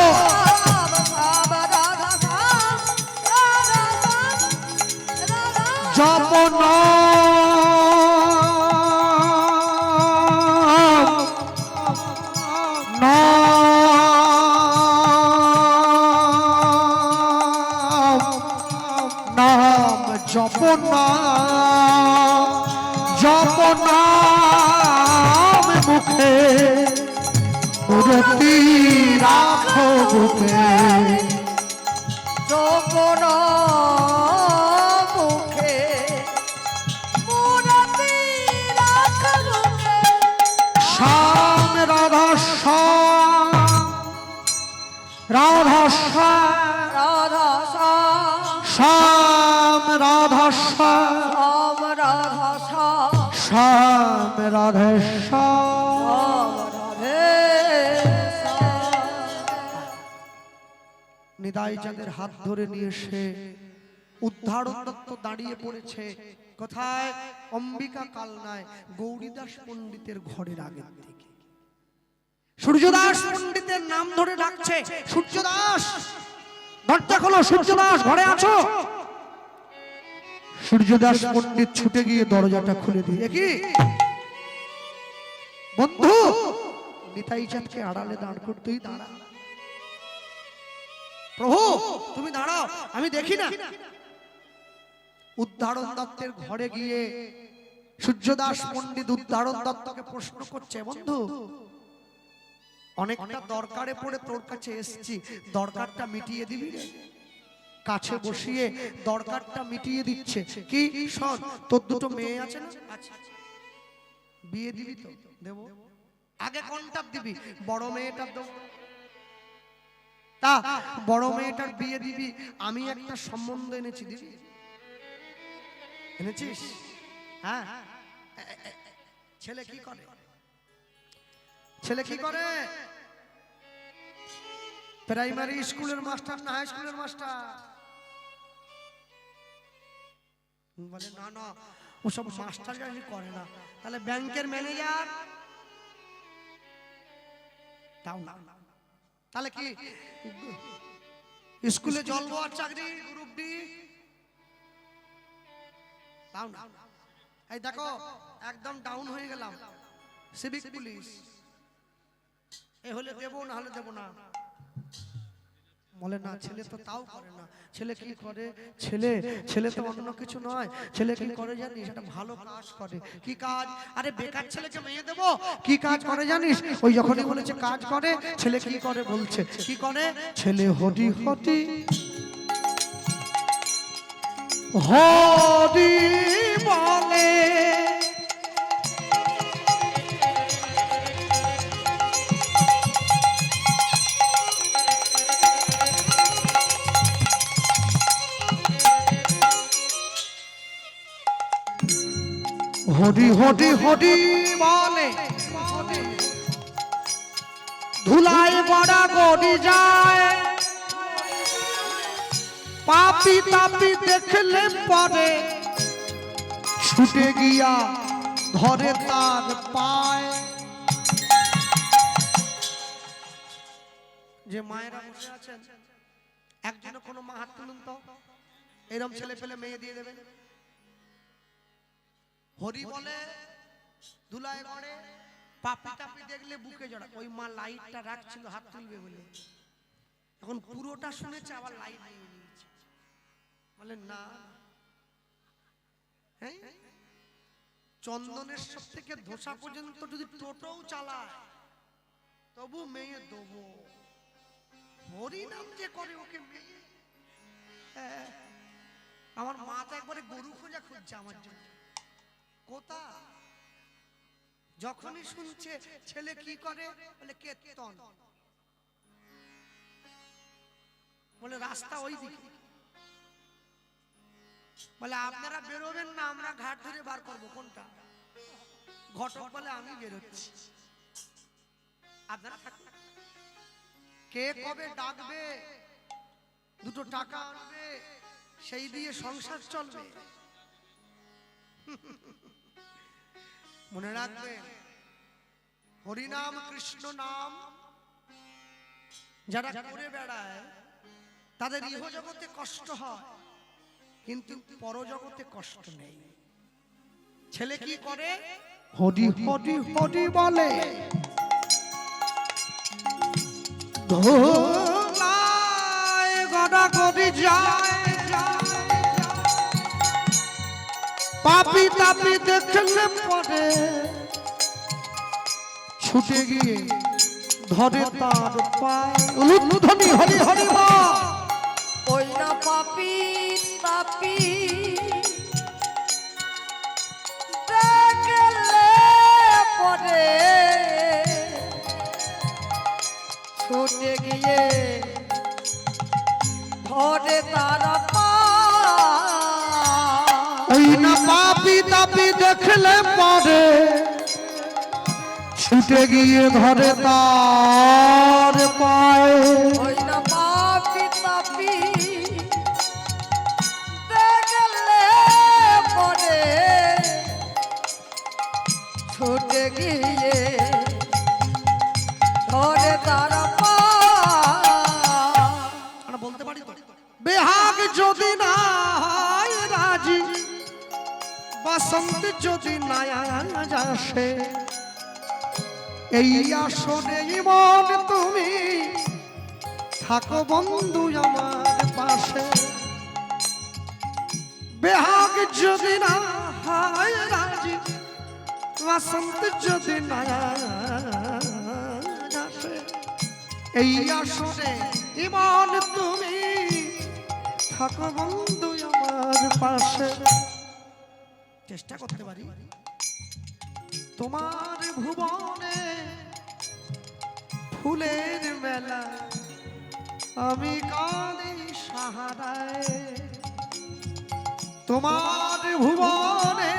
জপ নাম জপ নাম মুখে মূর্তি রাখো বুকে যৌবন মুখে মূরতি রাখ মুখে শ্যাম রাধা শ্যাম রাধা শ্যাম রাধা শ্যাম রাধা শ্যাম শ্যাম রাধা শ্যাম রাধা শ্যাম রাধে নিতাই চাঁদের হাত ধরে নিয়ে সে উদ্ধারণ দত্ত দাঁড়িয়ে পড়েছে কোথায় অম্বিকা কালনায় গৌরীদাস পণ্ডিতের ঘরের আগের দিকে সূর্যদাস পণ্ডিতের নাম ধরে ডাকছে সূর্যদাস দরজা খোলো সূর্যদাস ঘরে আছো সূর্যদাস পণ্ডিত ছুটে গিয়ে দরজাটা খুলে দিয়ে কি বন্ধু নিতাই চাঁদকে আড়ালে দাঁড় করতেই দাঁড়া প্রভু তুমি দাঁড়াও আমি দেখি না উদ্ধারণ দত্তের ঘরে গিয়ে সূর্যদাস পণ্ডিত উদ্ধারণ দত্তকে প্রশ্ন করছে বন্ধু অনেকটা দরকারে পড়ে তোর কাছে এসেছি দরকারটা মিটিয়ে দিবি রে কাছে বসিয়ে দরকারটা মিটিয়ে দিচ্ছে কি শোন তোর দুটো মেয়ে আছে না বিয়ে দিবি তো দেব আগে কোনটা দিবি বড় মেয়েটা দেব তা বড় মেয়েটার বিয়ে দিবি আমি একটা সম্বন্ধ এনেছি দিবি এনেছিস হ্যাঁ ছেলে কি করে ছেলে কি করে প্রাইমারি স্কুলের মাস্টার না হাই স্কুলের মাস্টার বলে না না ওসব মাস্টার জানি করে না তাহলে ব্যাংকের ম্যানেজার তাও না তাহলে কি স্কুলে জল বোয়ার চাকরি গ্রুপ ডি তাও না এই দেখো একদম ডাউন হয়ে গেলাম সিভিক পুলিশ এ হলে দেবো না হলে দেবো না বলে না ছেলে তো তাও করে না ছেলে কি করে ছেলে তো অন্য কিছু নয় ছেলে কি করে জানিস একটা ভালো কাজ করে কি কাজ আরে বেকার ছেলেকে মেয়ে দেবো কি কাজ করে জানিস ওই যখনই বলেছে কাজ করে ছেলে কি করে বলছে কি করে ছেলে হরি হরি হরি বলে হরি হরি হরি বলে ধুলায় বড়া গড়ি যায় পাপি তাপি দেখলে পরে ছুটে গিয়া ধরে তার পায়। যে মায়েরা বসে আছেন, একজনে কোনো মা হাত তুলুন তো, এরকম ছেলে পেলে মেয়ে দিয়ে দেবেন। হরি বলে ধুলায় পড়ে, পাপি টাপি দেখলে বুকে জড়া। ওই মা লাইটটা রাখছিল হাত তুলবে বলে, এখন পুরোটা শুনেছে আবার লাইট নিয়ে নিয়েছে। বলেন না, হ্যাঁ চন্দনেশ্বর থেকে ধোসা পর্যন্ত যদি টোটোও চালায় তবু মেয়ে দেবো। হরি নাম যে করে ওকে মেয়ে। হ্যাঁ, আমার মা তো একবারে গরু খোঁজা খুঁজছে আমার জন্য। কোথা যখনই শুনছে ছেলে কি করে, বলে কীর্তন, বলে রাস্তা ওই দিকে, বলে আপনারা বেরোবেন না, আমরা ঘাট ধরে বার করবো। কোনটা? ঘটক বলে আমি বেরোচ্ছি, আপনারা থাকুন। কে কবে ডাকবে, দুটো টাকা আনবে, সেই দিয়ে সংসার চলবে। মনে রাখবেন, হরিনাম কৃষ্ণ নাম যারা করে বেড়ায় তাদের ইহ জগতে কষ্ট হয়, কিন্তু পরজগতে কষ্ট নেই। ছেলে কি করে? হরি হরি হরি বলে, ধোলায় গড়া গড়ি যায়, পাপি তাপি দেখলে পরে ছুটে গিয়ে ধরে তার পায়। উলুধ্বনি হরি হরি বল। ওই না পাপি তাপি দেখলে পরে ছুটে গিয়ে ধরে তারা পায়। ওই না পাপি তাপি দেখলে পরে ছুটে গিয়ে ধরে তার পায়। ওই না পাপি তাপি দেখলে পরে ছুটে গিয়ে ধরে তারা পায়। বলতে পারি তো, বেহাগ যদি না হয় রাজি, বসন্ত যদি না আসে, এই আসনে মন তুমি থাকো বন্ধু আমার পাশে। বেহাগ যদি না হয় রাজি, বসন্ত যদি না আসে, এই আসনে ইমান তুমি থাকো বন্ধু আমার পাশে। চেষ্টা করতে পারি তোমার ভুবনে ফুলের মেলা, আমি কাঁদি সাহারায়। তোমার ভুবনে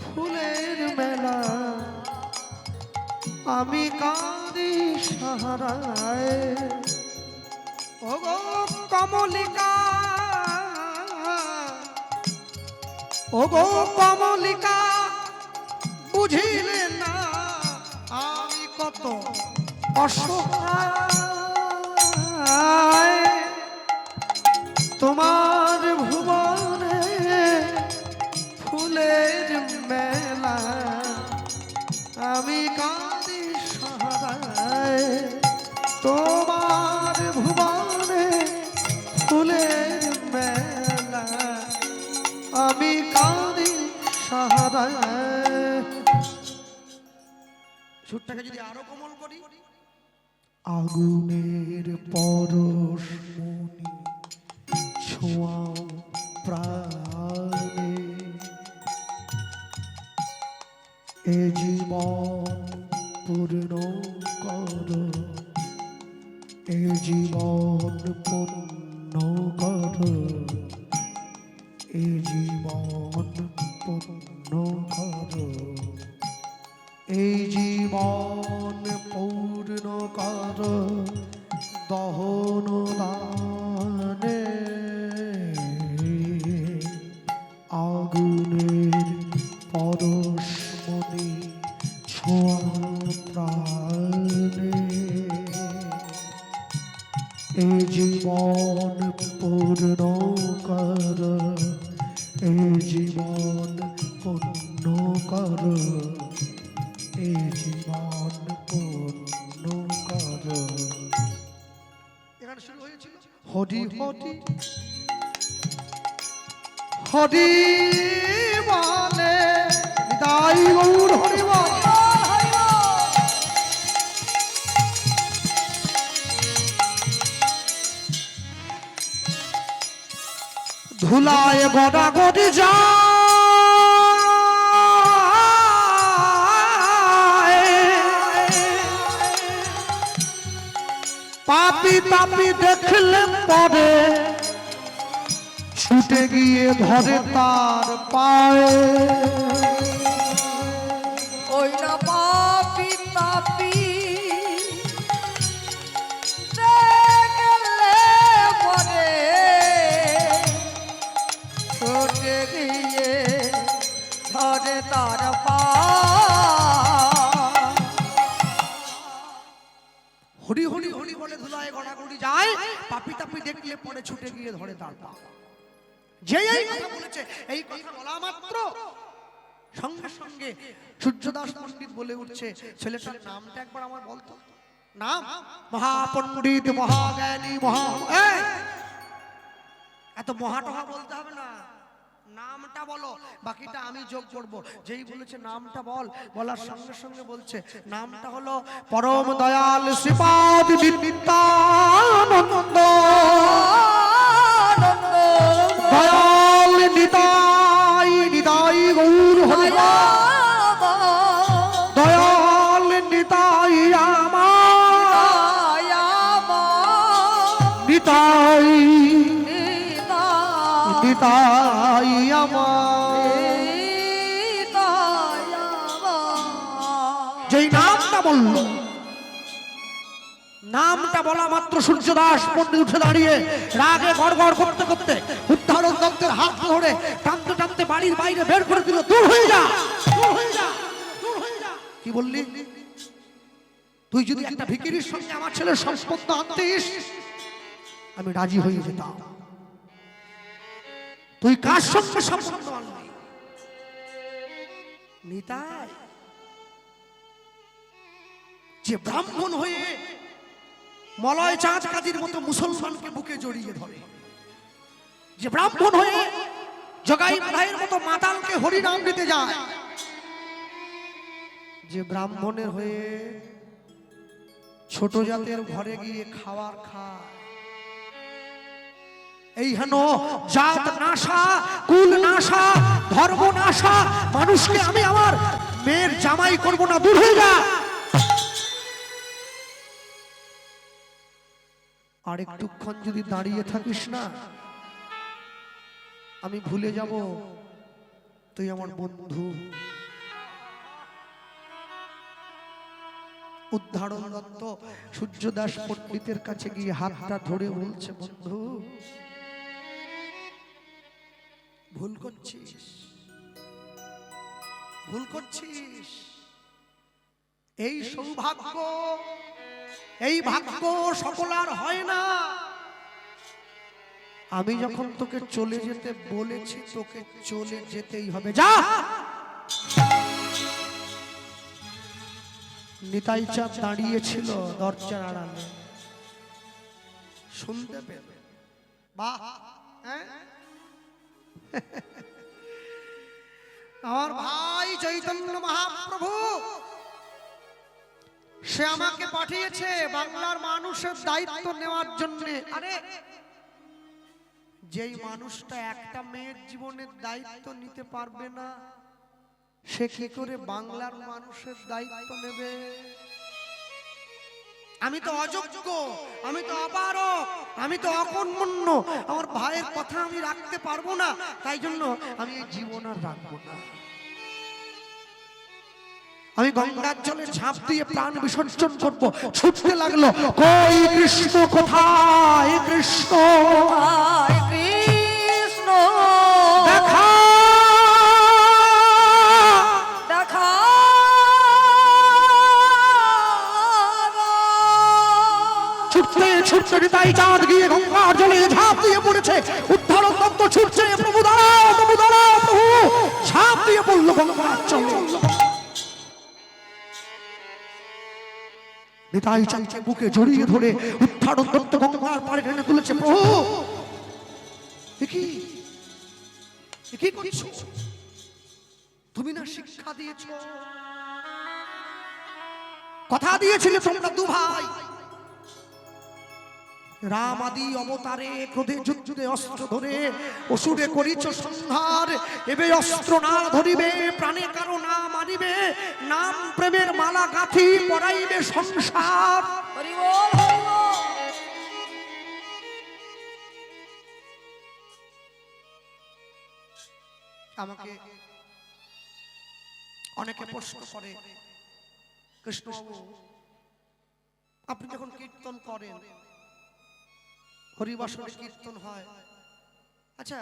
ফুলের মেলা, আমি কাঁদি সাহারায়। ও গো কমলিকা, ও গো কমলিকা, বুঝিলে না আমি কত অসহায়। তোমার ভুবনে ফুলের মেলা, আমি কাঁদি সাহারায়। তোমার ভুবনে ফুলের মেলা, আমি কাঁদি সাহারায়। সুরটাকে যদি আরো কোমল করি, আগুনের পরশ মনি ছোঁয়াও প্রাণে, এ জীবন পূর্ণ করো, এ জীবন পূর্ণ করো, এ জীবন পূর্ণ করো, এই জীবন পূর্ণ করো দহন দানে। আগুনের পর এই জীবন পূর্ণ কর, এই জীবন পূর্ণ কর, এই জীবন পূর্ণ কর। এখানে শুরু হয়েছিল হরি হরি হরি বলে নিতাই গৌর হরি বল। ধুলায় গড়া গড়ি যায়, পাপি পাপি দেখলে পরে ছুটে গিয়ে ধরে তার পায়ে। ওই না পাপি পাপি দেখলে পরে ছুটে গিয়ে ধরে তার পা। হরি হরি হরি বলে ধুলায় গড়াগড়ি যায়, পাপি তাপি দেখলে পরে ছুটে গিয়ে ধরে তার পা। যে এই কথা বলেছে, এই কথা বলা মাত্র সঙ্গে সঙ্গে সূর্যদাস পণ্ডিত বলে উঠছে, ছেলেটার নামটা একবার আমার বলতো। নাম মহাপণ্ডিত মহাজ্ঞানী মহা। এত মহাটহা বলতে হবে না, নামটা বলো, বাকিটা আমি যোগ করব। যেই বলেছে নামটা বল, বলার সঙ্গে সঙ্গে বলছে নামটা হলো পরম দয়াল শ্রীপাদ নিত্যানন্দ দয়াল নিতাই নিতাই গৌর হরি দয়াল নিতাই আমার নিতাই নিতাই আমার। যেই নামটা বলল, নামটা বলা মাত্র সূর্যদাস পণ্ডিত উঠে দাঁড়িয়ে রাগে গড়গড় করতে করতে উদ্ধারণ দত্তের হাত ধরে টানতে টানতে বাড়ির বাইরে বের করে দিল। দূর হয়ে যা, দূর হয়ে যা, দূর হয়ে যা। কি বললি? তুই যদি একটা ভিখিরির সঙ্গে আমার ছেলের সম্পর্ক আনতিস, আমি রাজি হয়ে যেতাম। তুই কার সঙ্গে সম্পর্ক আনবি? নিতাই যে ব্রাহ্মণ হয়ে মলয় চাঁদ কাজীর মতো মুসলমানকে বুকে জড়িয়ে ধরে, যে ব্রাহ্মণ হয়ে জগাই মাধাইয়ের মতো মাতালকে হরিনাম দিতে যায়, যে ব্রাহ্মণের হয়ে ছোট জাতের ঘরে গিয়ে খাবার খায়। এই হেন জাত নাশা, কুল নাশা, ধর্ম নাশা মানুষকে আমি আমার মেয়ের জামাই করব না। দূর হয়ে যা। আর একটুক্ষণ যদি দাঁড়িয়ে থাকিস না, আমি ভুলে যাব তুই আমার বন্ধু। উদ্ধারণ দত্ত সূর্যদাস পণ্ডিতের কাছে গিয়ে হাতটা ধরে বলছে, বন্ধু ভুল করছিস, ভুল করছিস। এই সৌভাগ্য, এই ভাগ্য সকলার হয় না। আমি যখন তোকে চলে যেতে বলেছি, তোকে চলে যেতেই হবে। যা। নিতাই চাঁদ দাঁড়িয়েছিল দরজার আড়ালে, শুনতে পেল। বাহ, আমার ভাই চৈতন্য মহাপ্রভু সে আমাকে পাঠিয়েছে বাংলার মানুষের দায়িত্ব নেওয়ার জন্য। আরে যেই মানুষটা একটা মেয়ের জীবনের দায়িত্ব নিতে পারবে না, সে কি করে বাংলার মানুষের দায়িত্ব নেবে? আমি তো অযোগ্য, আমি তো অপারক, আমি তো অকর্মণ্য। আমার ভাইয়ের কথা আমি রাখতে পারবো না, তাই জন্য আমি এই জীবন আর রাখবো না। আমি গঙ্গার জলে ঝাঁপ দিয়ে প্রাণ বিসর্জন করব। ছুটতে লাগলো, কই কৃষ্ণ কোথায় কৃষ্ণ, কৃষ্ণ দেখা দেখা। ছুটতে ছুটতে ছুটছে, নিতাই চাঁদ গিয়ে গঙ্গার জলে ঝাঁপ দিয়ে পড়েছে। উদ্ধারক দত্ত ছুটছে, প্রভু দাঁড়াও, প্রভু দাঁড়াও, প্রভু ঝাঁপ দিয়ে পড়লো গঙ্গার জলে। নিতাই চাঁদকে বুকে জড়িয়ে ধরে উদ্ধারক দত্ত গঙ্গার পাড়ে টেনে তুলেছে। প্রভু কি করছো? তুমি না শিক্ষা দিয়েছ, কথা দিয়েছিলে তোমরা দু ভাই রাম আদি অবতারে ক্রোধে যুদ্ধে অস্ত্র ধরে অসুরে করিছ সংহার। এবে অস্ত্র না ধরিবে, প্রাণে কারো না মারিবে, নাম প্রেমের মালা গাঁথি পরাইবে সংসার। হরি বল হরি বল। আমাকে অনেকে প্রশ্ন করে, কৃষ্ণবাবু আপনি যখন কীর্তন করেন, হরিবাসরে কীর্তন হয়, আচ্ছা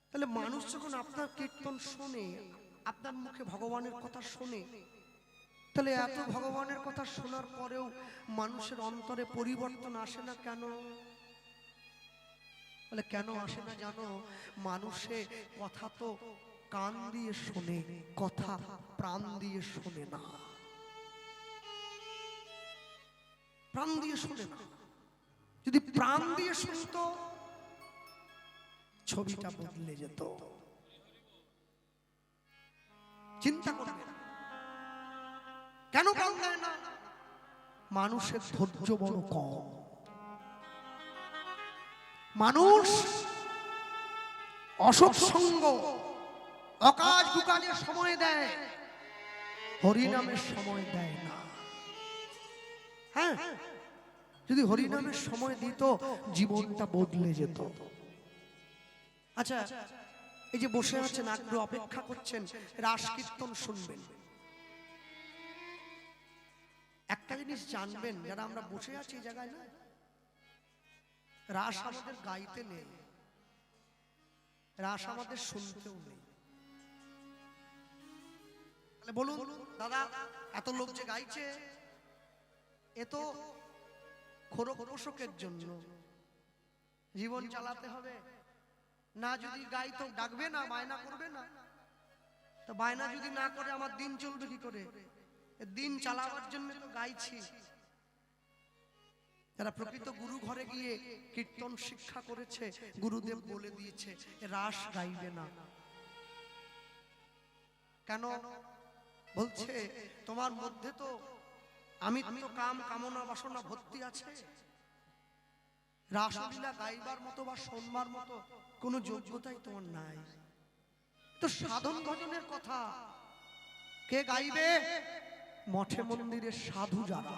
তাহলে মানুষ যখন আপনার কীর্তন শুনে, আপনার মুখে ভগবানের কথা শুনে, তাহলে এত ভগবানের কথা শোনার পরেও মানুষের অন্তরে পরিবর্তন আসে না কেন? বলে কেন আসে না জানো? মানুষে কথা তো কান দিয়ে শোনে, কথা প্রাণ দিয়ে শোনে না, প্রাণ দিয়ে শোনে না। যদি প্রাণ দিয়ে শুনতো ছবিটা বদলে যেত। চিন্তা করবে কেন প্রাণ দেয় না? মানুষের ধৈর্য বড় কম। মানুষ অসৎসঙ্গ, অকাজ কুকাজের সময় দেয়, হরিনামের সময় দেয় না। হ্যাঁ, যদি হরিনামের সময় দিত জীবনটা বদলে যেত। আচ্ছা, এই যে বসে আছেন, আগ্রহ অপেক্ষা করছেন রাস কীর্তন শুনবেন, একটা জিনিস জানবেন, যারা আমরা বসে আছি এই জায়গায়, না রাস আমাদের গাইতে নেই, রাস আমাদের শুনতেও নেই। তাহলে বলুন দাদা, এত লোক যে গাইছে এ তো খোরপোশকের জন্য, জীবন চালাতে হবে না। যদি গাই তো ডাকবে না, বায়না করবে না। তো বায়না যদি না করে আমার দিন চলবে কি করে? দিন চালাবার জন্য তো গাইছি। যারা প্রকৃত গুরু ঘরে গিয়ে কীর্তন শিক্ষা করেছে, গুরুদেব বলে দিয়েছে রাস গাইবে না। কেন বলছে? তোমার মধ্যে তো আমি তো কাম কামনা বাসনা ভর্তি আছে, রাসলীলা গাইবার মতো বা শোনবার মতো কোনো যোগ্যতাই তোমার নাই। তো সাধন ভজনের কথা কে গাইবে? মঠে মন্দিরের সাধু যারা,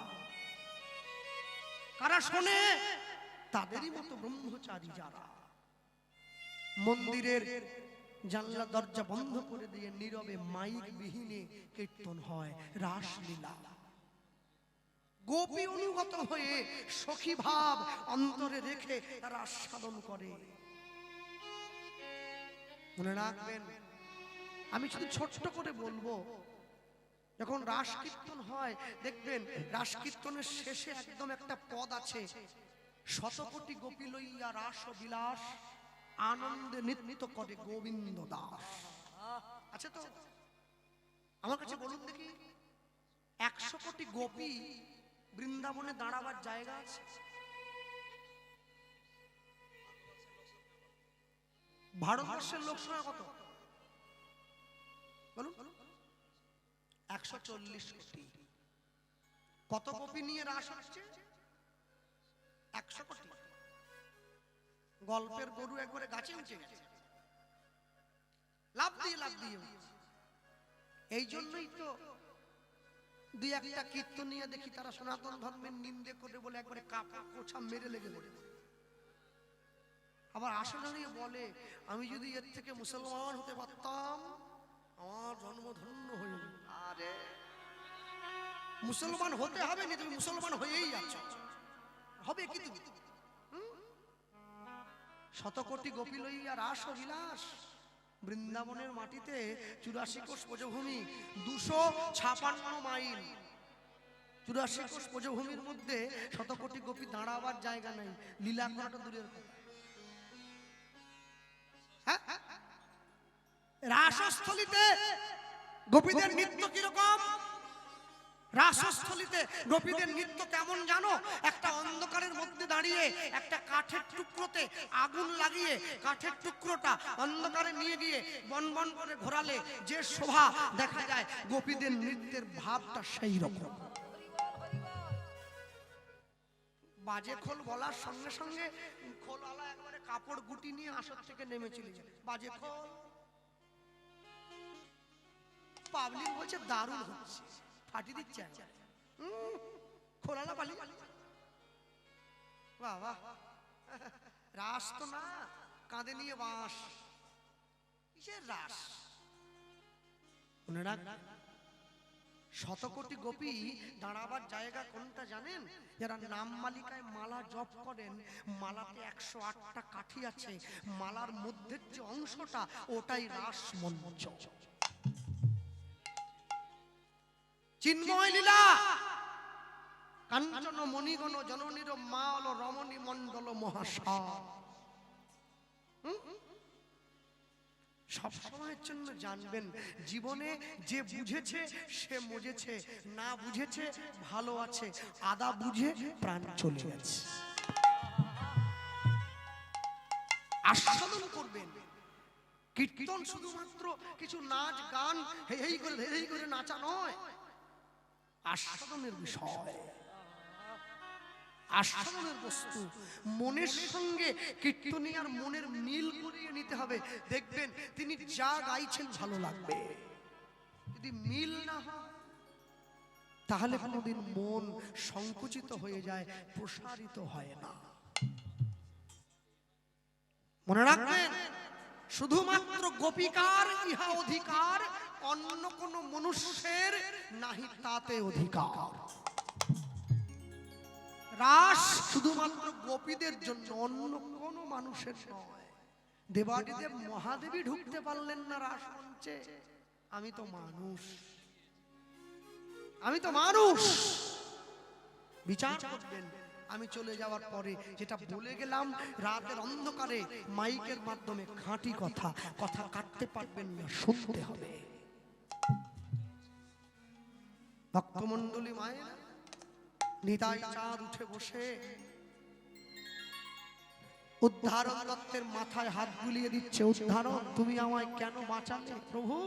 কারা শোনে? তাদেরই মতো ব্রহ্মচারী যারা মন্দিরের জানলা দরজা বন্ধ করে দিয়ে নীরবে মাইক বিহীনে কীর্তন হয়, রাসলীলা। গোপী অনুগত হয়ে সখী ভাব অন্তরে রেখে তারা সাধন করে। মনে রাখবেন, আমি শুধু ছোট্ট করে বলবো, যখন রাস কীর্তন হয় দেখবেন রাস কীর্তনের শেষে একদম একটা পদ আছে, শতকোটি গোপী লইয়া রাস বিলাস আনন্দে নৃত্য করে গোবিন্দ দাস। আচ্ছা, তো আমার কাছে বলুন দেখি, 100 কোটি গোপী বৃন্দাবনে দাঁড়াবার জায়গা আছে? ভারতবর্ষের লোক সংখ্যা কত বলুন? 140 কোটি। কত গোপী নিয়ে রাস হচ্ছে? 100 কোটি। গল্পের গরু একবারে গাছে উঠে গেছে, লাভ দিয়ে। এই জন্যই তো দুই একটা কীর্তনিয়া দেখি তারা সনাতন ধর্মের নিন্দে করে বলে একবারে কাপা কোছা মেরে লেগে পড়ে। আবার আশা জানিয়ে বলে, আমি যদি এর থেকে মুসলমান হতে পারতাম আমার জন্ম ধন্য হয়ে যেত। আরে মুসলমান হতে হবে না, তুমি মুসলমান হয়েই যাচ্ছ। হবে কি তুমি? শতকোটি গোপী লইয়া রাস বিলাস, বৃন্দাবনের মাটিতে 84 কোষ ব্রজভূমি, 256 মাইল 84 কোষ ব্রজভূমির মধ্যে শতকোটি গোপী দাঁড়াবার জায়গা নাই, লীলা করাটা দূরের কথা। হ্যাঁ? রাসস্থলীতে গোপীদের নৃত্য কিরকম? রাসস্থলীতে গোপীদের নৃত্য কেমন জানো? একটা অন্ধকারের মধ্যে দাঁড়িয়ে একটা কাঠের টুকরোতে আগুন লাগিয়ে কাঠের টুকরোটা অন্ধকারে নিয়ে গিয়ে বনবন করে ঘোরালে যে শোভা দেখা যায়, গোপীদের নৃত্যের ভাবটা সেই রকম। বাজে খোল বলার সঙ্গে সঙ্গে খোলওয়ালা একবারে কাপড় গুটি নিয়ে আসর থেকে নেমে চলে যায়। বাজে খোল, পাবলিক বলছে দারুণ হচ্ছে, ফাটি দিচ্ছে, খোলালা পালি। বাহ বাহ, রাস তো না, কাঁধে নিয়ে বাঁশ, কিসের রাস? মনে রাখ, শতকোটি গোপী দাঁড়াবার জায়গা কোনটা জানেন? যারা নাম মালিকায় মালা জপ করেন, মালাতে 108টা কাঠি আছে, মালার মধ্যের যে অংশটা ওটাই রাস মঞ্চ। চিন্ময় লীলা কাঞ্চন মণিগণ জননীর মাল রমণী মণ্ডল মহাশা। সব সময়ের জন্য জানবেন, জীবনে যে বুঝেছে সে মজেছে, না বুঝেছে ভালো আছে, আদা বুঝে প্রাণ চলে গেছে। আস্বাদন করবেন। কীর্তন শুধুমাত্র কিছু নাচ গান হেই করে নাচা নয়, আস্বাদনের বিষয়, আস্বাদনের বস্তু। মনের সঙ্গে কীর্তনিয়ার মনের মিল করিয়ে নিতে হবে, দেখবেন তিনি যা গাইছেন ভালো লাগবে। যদি মিল না হয় তাহলে কোনোদিন মন সংকুচিত হয়ে যায়, প্রসারিত হয় না। মনে রাখবেন, শুধুমাত্র গোপিকার ইহা অধিকার, অন্য কোন মনুষ্যের নাহি তাতে অধিকার। রাস শুধুমাত্র গোপীদের জন্য, অন্য কোন মানুষের নয়। দেবাদিদেব মহাদেবী ঢুকতে পারলেন না রাস মঞ্চে। আমি তো মানুষ, আমি তো মানুষ, বিচার করবেন। আমি চলে যাওয়ার পরে যেটা বলে গেলাম রাতের অন্ধকারে মাইকের মাধ্যমে, খাঁটি কথা, কথা কাটতে পারবেন না, শুনতে হবে। ভক্তমণ্ডলী মায়ের নিতাই চাঁদ উঠে বসে উদ্ধারণ দত্তের মাথায় হাত বুলিয়ে দিচ্ছে। উদ্ধারণ, তুমি আমায় কেন বাঁচালে প্রভু?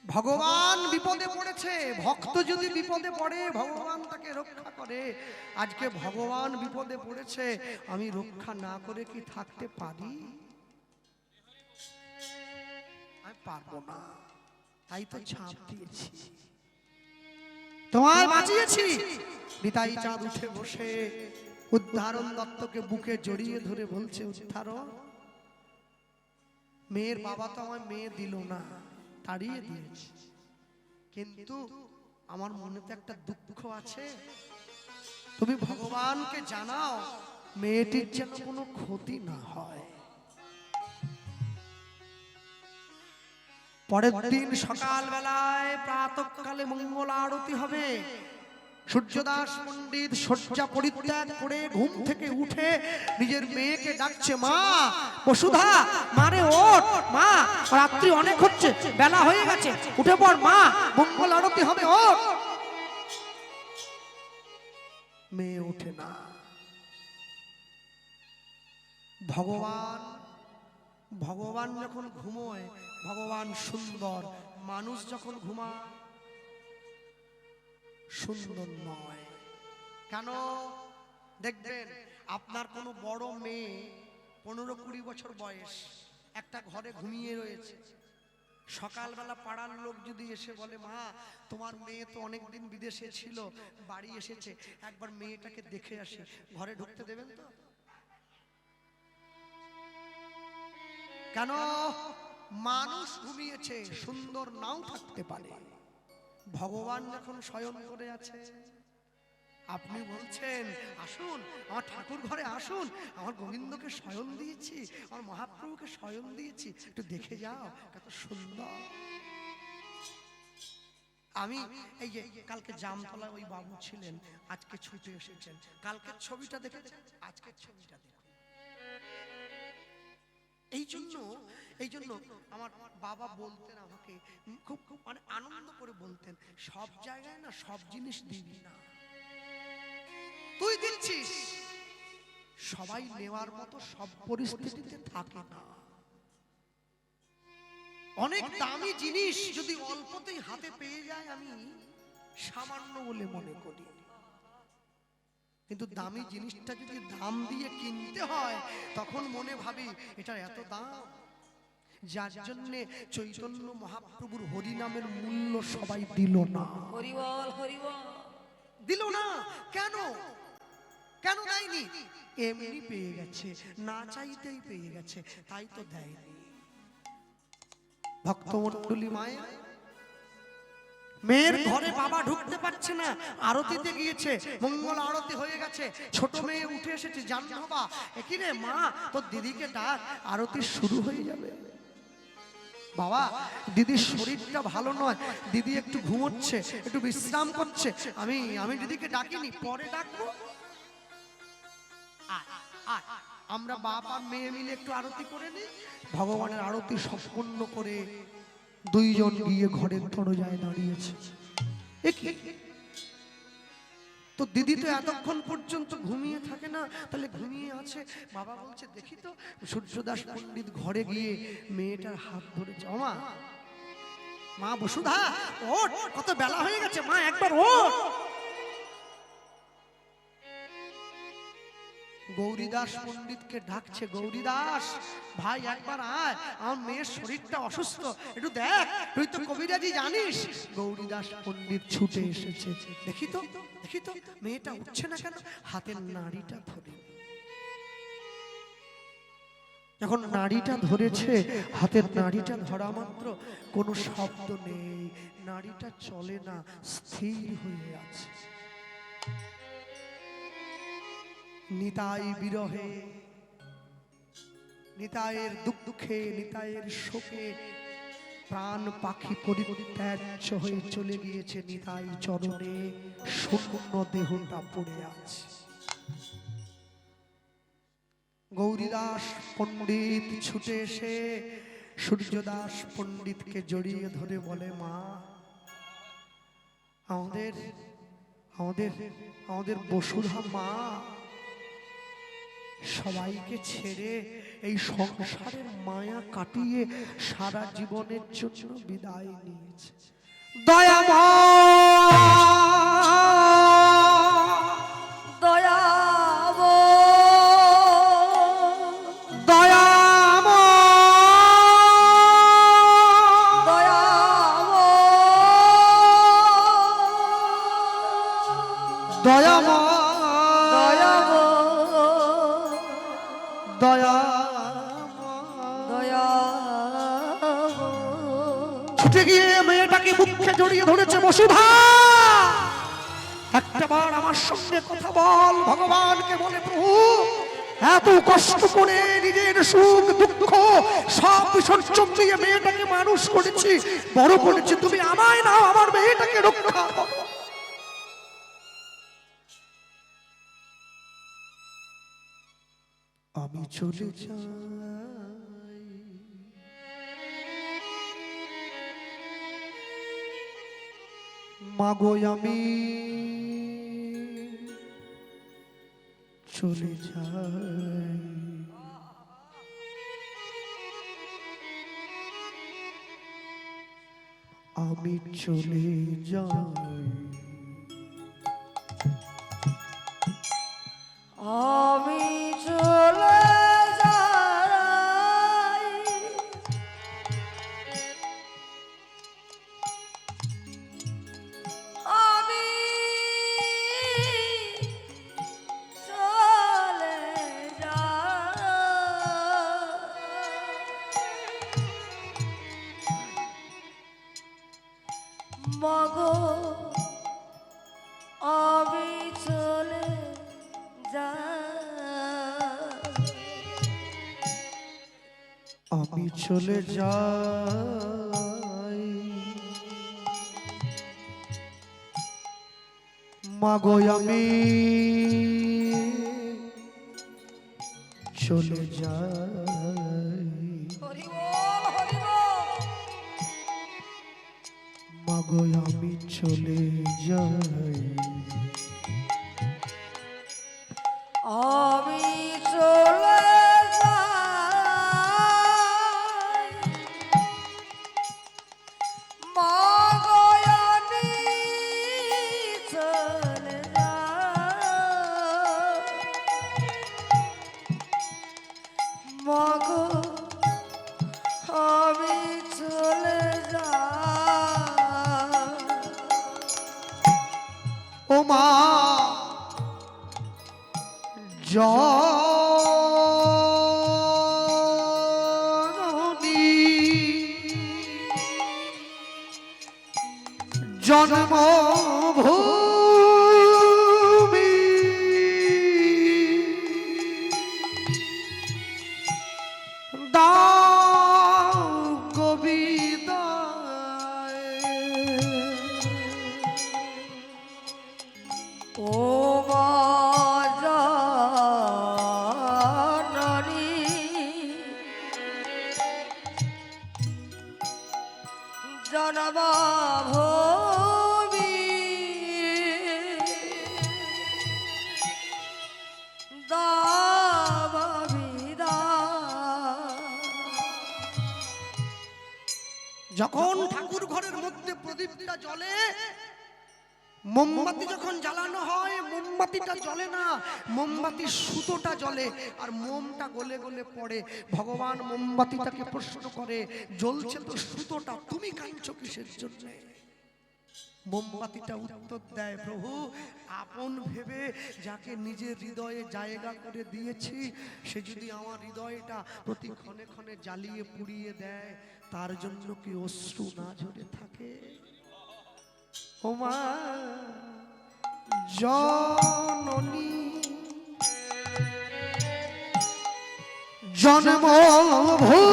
ভগবান বিপদে পড়েছে, ভক্ত যদি বিপদে পড়ে ভগবান তাকে রক্ষা করে। আজকে ভগবান বিপদে পড়েছে, আমি রক্ষা না করে কি থাকতে পারি? আমি পারবো না, তাই তো ছাপ দিয়েছি, তোমায় বাঁচিয়েছি। নিতাই চাঁদ উঠে বসে উদ্ধারণ দত্তকে বুকে জড়িয়ে ধরে বলছে, উদ্ধারণ, মেয়ের বাবা তো আমায় মেয়ে দিল না, তাড়িয়ে দিয়েছে, কিন্তু আমার মনেতে একটা দুঃখ আছে। তুমি ভগবানকে জানাও মেয়েটির যেন কোনো ক্ষতি না হয়। পরের দিন সকাল বেলায় প্রাতঃকালে মঙ্গল আরতি হবে। সূর্যদাস পণ্ডিত শয্যা পরিত্যাগ করে ঘুম থেকে উঠে নিজের মেয়েকে ডাকছে, মা বসুধা, মারে ওঠ, মা রাত্রি অনেক হচ্ছে, বেলা হয়ে গেছে, উঠে পড় মা, মঙ্গল আরতি হবে, ওঠ। মেয়ে ওঠে না। ভগবান যখন ঘুমোয়, ভগবান সুন্দর, মানুষ যখন ঘুমায় সুন্দর নয়। কেন? দেখবেন আপনার কোনো বড় মেয়ে 15-20 বছর বয়স একটা ঘরে ঘুমিয়ে রয়েছে, সকালবেলা পাড়ার লোক যদি এসে বলে, মা তোমার মেয়ে তো অনেকদিন বিদেশে ছিল, বাড়ি এসেছে, একবার মেয়েটাকে দেখে আসি, ঘরে ঢুকতে দেবেন তো? কেন? মানুষ ঘুমিয়েছে, সুন্দর নাও থাকতে পারে। ভগবান যখন শয়ন করে আছে, আপনি বলছেন, আসুন আমার ঠাকুর ঘরে আসুন, আমার গোবিন্দকে শয়ন দিয়েছি, আমার মহাপ্রভুকে শয়ন দিয়েছি, একটু দেখে যাও কত সুন্দর। আমি এই যে কালকে জামতলায় ওই বাবু ছিলেন, আজকে ছুটে এসেছেন। কালকের ছবিটা দেখেছেন, আজকের ছবিটা দেখুন। এই জন্য আমার বাবা বলতেন আমাকে, খুব খুব মানে আনন্দ করে বলতেন, সব জায়গায় না সব জিনিস দিবি না। তুই দিচ্ছিস, সবাই নেওয়ার মতো সব পরিস্থিতিতে থাকে না। অনেক দামি জিনিস যদি অল্পতেই হাতে পেয়ে যায় আমি সামান্য বলে মনে করি, কিন্তু দামি জিনিসটা যদি দাম দিয়ে কিনতে হয় তখন মনে ভাবি এটার এত দাম। যার জন্য চৈতন্য মহাপ্রভুর হরি নামের মূল্য সবাই দিল না। হরি বল হরি বল। দিল না কেন? কেন দেয়নি? এমনি পেয়ে গেছে, না চাইতেই পেয়ে গেছে, তাই তো দেয়নি। ভক্তমণ্ডলী মায়া, মেয়ের ঘরে বাবা ঢুকতে পারছে না, আরতিতে গিয়েছে, মঙ্গল আরতি হয়ে গেছে, ছোট মেয়ে উঠে এসেছে, জানো বাবা কি রে মা, তোর দিদিকে ডাক, আরতি শুরু হয়ে যাবে। বাবা দিদির শরীরটা ভালো নয়, দিদি একটু ঘুমোচ্ছে, একটু বিশ্রাম করছে, আমি দিদিকে ডাকিনি, পরে ডাকবো। আমরা বাপ আর মেয়ে মিলে একটু আরতি করে নিই। ভগবানের আরতি সম্পূর্ণ করে দুইজন গিয়ে ঘরের দরজায় দাঁড়িয়েছে। তো দিদি তো এতক্ষণ পর্যন্ত ঘুমিয়ে থাকে না, তাহলে ঘুমিয়ে আছে। বাবা বলছে দেখি তো, সূর্যদাস পণ্ডিত ঘরে গিয়ে মেয়েটার হাত ধরেছে। ও মা, মা বসুধা ওঠ, কত বেলা হয়ে গেছে, মা একবার ওঠ। গৌরীদাস পণ্ডিতকে ডাকছে, গৌরীদাস ভাই একবার আয়, আমার মেয়ের শরীরটা অসুস্থ, একটু দেখ, তুই তো কবিরাজি জানিস। গৌরীদাস পণ্ডিত ছুটে এসেছে, দেখি তো মেয়েটা উঠছে না কেন, হাতের নাড়িটা ধরে। যখন নাড়িটা ধরেছে, হাতের নাড়িটা ধরা মাত্র কোনো শব্দ নেই, নাড়িটা চলে না, স্থির হয়ে আছে। নিতাই বিরহে, নিতাইয়ের দুঃখে, নিতাইয়ের শোকে প্রাণ পাখি পরিত্যাজ্য হয়ে চলে গিয়েছে নিতাই চরণে, শূন্য দেহটা পড়ে আছে। গৌরীদাস পণ্ডিত ছুটে এসে সূর্যদাস পণ্ডিতকে জড়িয়ে ধরে বলে, মা আমাদের আমাদের আমাদের বসুধা মা সবাইকে ছেড়ে এই সংসারের মায়া কাটিয়ে সারা জীবনের জন্য বিদায় নিয়েছে। দয়াময় ছুটে গিয়ে মেয়েটাকে মুখে জড়িয়ে ধরেছে। বসুধা একটাবার আমার সঙ্গে কথা বল। ভগবানকে বলে, প্রভু এত কষ্ট করে নিজের সুখ দুঃখ সব বিসর্জন দিয়ে মেয়েটাকে মানুষ করেছি, বড় করেছি, তুমি আমায় নাও, আমার মেয়েটাকে রক্ষা করো। আমি চলে যাই, মাগো আমি চলে যাই, আমি চলে যাই, আমি চলে যাই, আমি চলে যাই, মাগো আমি চলে আমি চলে যাই, মাগো আমি চলে যাই, হরি বল হরি বল। মাগো আমি চলে যাই, আমি চলে যাই, মা গো আমি চলে যাই, মা গো আমি চলে যাই। ও মা জননী জন্মভূমি দাও গো বিদায়, ও মা জননী জনমভূমি দাও বিদায়। যখন ঠাকুর ঘরের মধ্যে প্রদীপটা জ্বলে, মোমবাতি যখন জ্বালানো হয় মোমবাতিটা জ্বলে না, মোমবাতির সুতোটা জ্বলে আর মোমটা গলে গলে পড়ে। ভগবান মোমবাতিটাকে প্রশ্ন করে, জ্বলছে তো সুতোটা, তুমি কাঁদছো কিসের জন্য? মোমবাতিটা উত্তর দেয়, প্রভু আপন ভেবে যাকে নিজের হৃদয়ে জায়গা করে দিয়েছি, সে যদি আমার হৃদয়টা প্রতি ক্ষণে ক্ষণে জ্বালিয়ে পুড়িয়ে দেয়, তার জন্য কি অশ্রু না ঝরে থাকে? ও মা জননী জন্মভূমি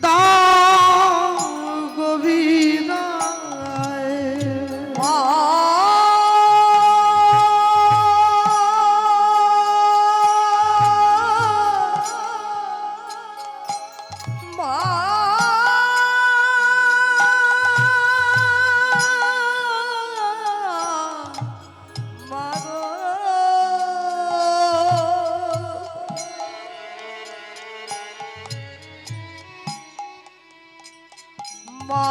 দাও গো বিদায়, মা মা মা গো মা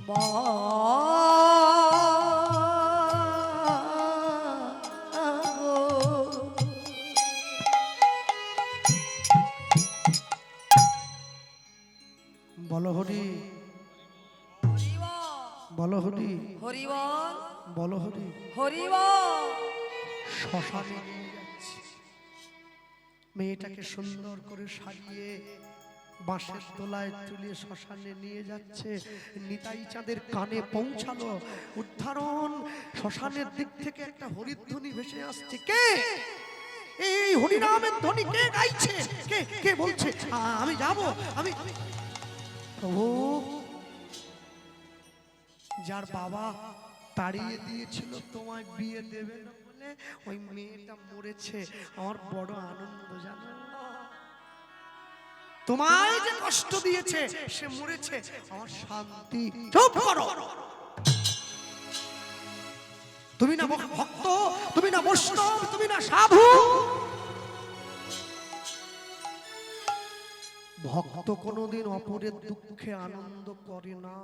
মা গো। বলো হরি, বলো হরি, হরি বল বলো হরি। হরি বল। শ্মশানে নিয়ে যাচ্ছে, মেয়েটাকে সুন্দর করে সাজিয়ে বাঁশের দোলায় তুলে শ্মশানে নিয়ে যাচ্ছে। নিতাই চাঁদের কানে পৌঁছালো উদ্ধারণ। শ্মশানের দিক থেকে একটা হরিধ্বনি ভেসে আসছে। কে এই হরিনামের ধ্বনি কে গাইছে? কে কে বলছে আমি যাব? আমি প্রভু, যার বাবা তাড়িয়ে দিয়েছিল তোমায় বিয়ে দেবে না বলে, ওই মেয়েটা মরেছে। আমার বড় আনন্দ জানো, তোমায় যে কষ্ট দিয়েছে সে মরেছে, আমার শান্তি। চুপ করো, তুমি না ভক্ত, তুমি না বৈষ্ণব, তুমি না সাধু। ভক্ত কোনোদিন অপরের দুঃখে আনন্দ করে না,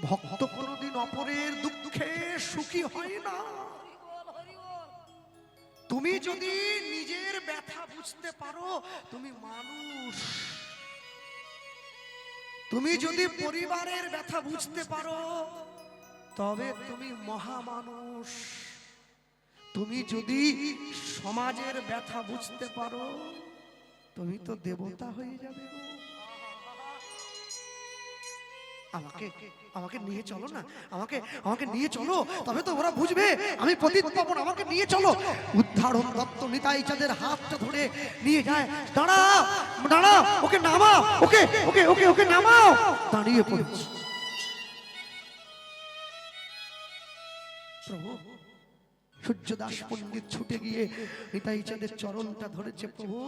ভক্ত কোনোদিন অপরের দুঃখে সুখী হয় না। তুমি যদি নিজের ব্যথা বুঝতে পারো তুমি মানুষ, তুমি যদি পরিবারের ব্যথা বুঝতে পারো তবে তুমি মহামানুষ, তুমি যদি সমাজের ব্যথা বুঝতে পারো তুমি তো দেবতা হয়ে যাবে গো। আমাকে আমাকে নিয়ে চলো না, আমাকে আমাকে নিয়ে চলো, তবে তো ওরা বুঝবে আমি পতিত পাবন। আমাকে নিয়ে চলো। উদ্ধারণ দত্ত নিতাই চাঁদের হাতটা ধরে নিয়ে যায়। দাঁড়া দাঁড়া, ওকে নামাও, ওকে ওকে ওকে ওকে নামাও। দাঁড়িয়ে পড়েছে। প্রভু, সূর্যদাস পণ্ডিত ছুটে গিয়ে নিতাই চাঁদের চরণটা ধরেছে। প্রভু,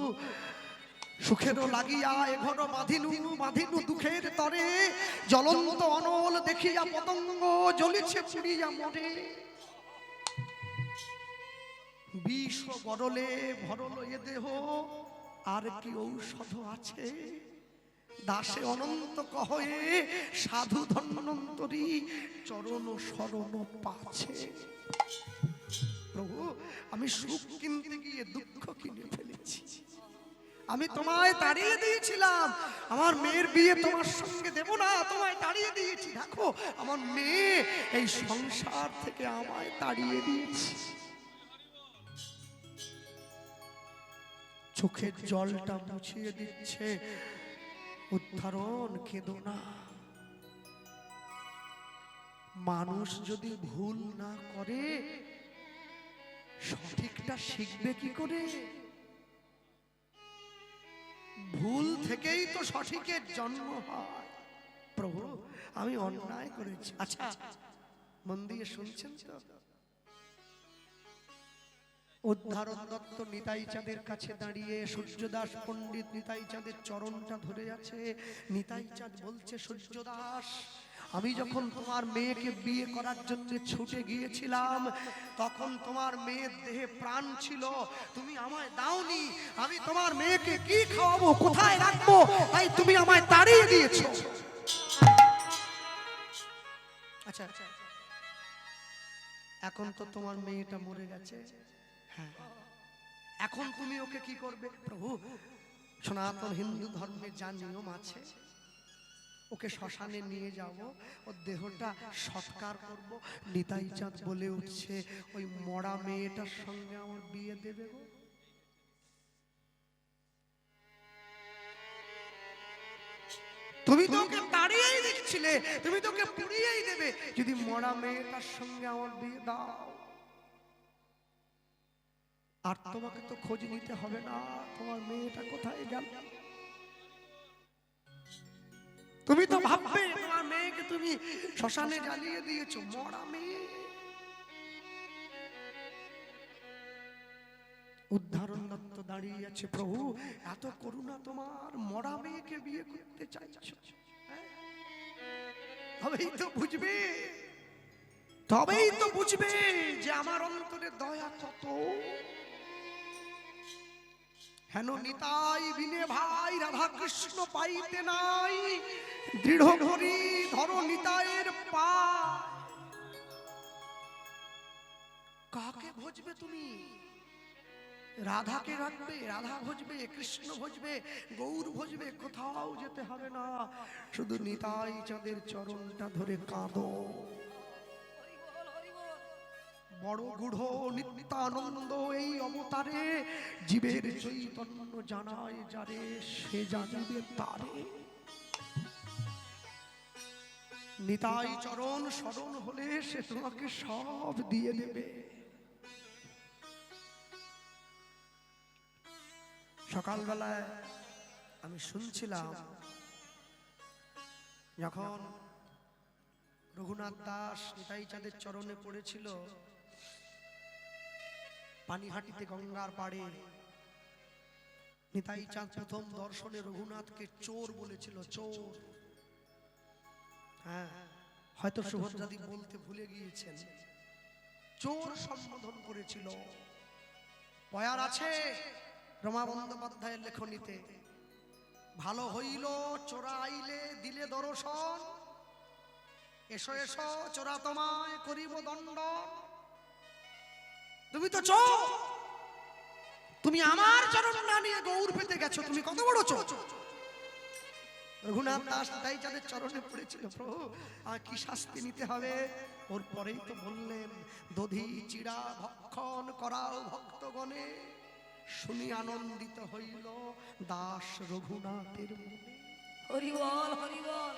সুখেরও লাগিয়া এঘর বাঁধিনু বাঁধিনু দুঃখের তরে, জ্বলন্ত অনল দেখিয়া পতঙ্গ জ্বলিছে পুড়িয়া মরে। বিষ গরলে ভরল এ দেহ, আর কি ঔষধ আছে? দাসে অনন্ত কহে সাধু ধন্বন্তরী, চরণ শরণ পাছে। প্রভু, আমি সুখ কিনতে গিয়ে দুঃখ কিনে ফেলেছি। আমি তোমায় তাড়িয়ে দিয়েছিলাম, আমার মেয়ের বিয়ে তোমার সঙ্গে দেব না, তোমায় তাড়িয়ে দিয়েছি। দেখো আমার মেয়ে এই সংসার থেকে আমায় তাড়িয়ে দিয়েছে। চোখের জলটা মুছিয়ে দিচ্ছে। উদ্ধারণ, কেঁদো না। মানুষ যদি ভুল না করে সঠিকটা শিখবে কি করে? ভুল থেকেই তো সঠিকের জন্ম হয়। প্রভু, আমি অন্যায় করেছি। আচ্ছা, মন দিয়ে শুনছেন তো? উদ্ধারণ দত্ত নিতাই চাঁদের কাছে দাঁড়িয়ে সূর্যদাস পণ্ডিত নিতাই চাঁদের চরণটা ধরে আছে। নিতাই চাঁদ বলছে, সূর্যদাস, আমি যখন তোমার মেয়েকে বিয়ে করার জন্য ছুটে গিয়েছিলাম, তখন তোমার মেয়ের দেহে প্রাণ ছিল, তুমি আমায় দাওনি। আমি তোমার মেয়েকে কি খাওয়াবো, কোথায় রাখবো, তাই তুমি আমায় তাড়িয়ে দিয়েছো। আচ্ছা, এখন তো তোমার মেয়েটা মরে গেছে, হ্যাঁ, এখন তুমি ওকে কি করবে? প্রভু, সনাতন হিন্দু ধর্মে যা নিয়ম আছে, ওকে শ্মশানে নিয়ে যাব, ওর দেহটা সৎকার করব। নিতাই চাঁদ বলে উঠছে, ওই মরা মেয়েটার সঙ্গে আমার বিয়ে দেবে গো? তুমি তো ওকে তাড়িয়েই দিচ্ছিলে, তুমি তো ওকে পুড়িয়েই দেবে, যদি মরা মেয়েটার সঙ্গে আমার বিয়ে দাও। আর তোমাকে তো খোঁজ নিতে হবে না, তোমার মেয়েটা কোথায় গেল। তুমি তো ভাববে তোমার মেয়েকে তুমি শ্মশানে জ্বালিয়ে দিয়েছো, মরা মেয়ে। উদ্ধারণ দত্ত দাঁড়িয়ে আছে। প্রভু, এত করুণা তোমার, মরা মেয়েকে বিয়ে করতে চাইছো? তবেই তো বুঝবে, তবেই তো বুঝবে যে আমার অন্তরে দয়া কত। হেন নিতাই বিনে ভাই রাধা কৃষ্ণ পাইতে নাই, দৃঢ় করি ধরো নিতাইয়ের পা। কাকে ভজবে তুমি? রাধাকে রাখবে, রাধা ভজবে, কৃষ্ণ ভজবে, গৌর ভজবে, কোথাও যেতে হবে না, শুধু নিতাই চাঁদের চরণটা ধরে কাঁদো। বড় গূঢ় নিত্যানন্দ এই অবতারে, জীবের চৈতন্য জানায় যারে, সে জানিবে তারে। নিতাই চরণ শরণ হলে সে তোমাকে সব দিয়ে দেবে। সকালবেলায় আমি শুনছিলাম, যখন রঘুনাথ দাস নিতাই চাঁদের চরণে পড়েছিল পানিহাটিতে গঙ্গার পাড়ে, নিতাই চাঁদ প্রথম দর্শনে রঘুনাথকে চোর বলেছিল, চোর। হ্যাঁ, হয়তো সুভদ্রাদি বলতে ভুলে গিয়েছেন, চোর সম্বোধন করেছিল। পয়ার আছে রমা বন্দ্যোপাধ্যায়ের লেখনীতে, ভালো হইল চোরা আইলে দিলে দর্শন, এসো এসো চোরা তোমায় করিব দণ্ড। তুমি তো চোর, তুমি আমার চরণ না নিয়ে গৌর পেতে গেছো, তুমি কত বড় চোর। রঘুনাথ দাস তাই যাদের চরণে পড়েছিল, প্রভু আর কি শাস্তি নিতে হবে? ওর পরেই তো বললেন, দধি চিড়া ভক্ষণ করাও ভক্তগণে, শুনি আনন্দিত হইল দাস রঘুনাথের মনে। হরি বল, হরি বল।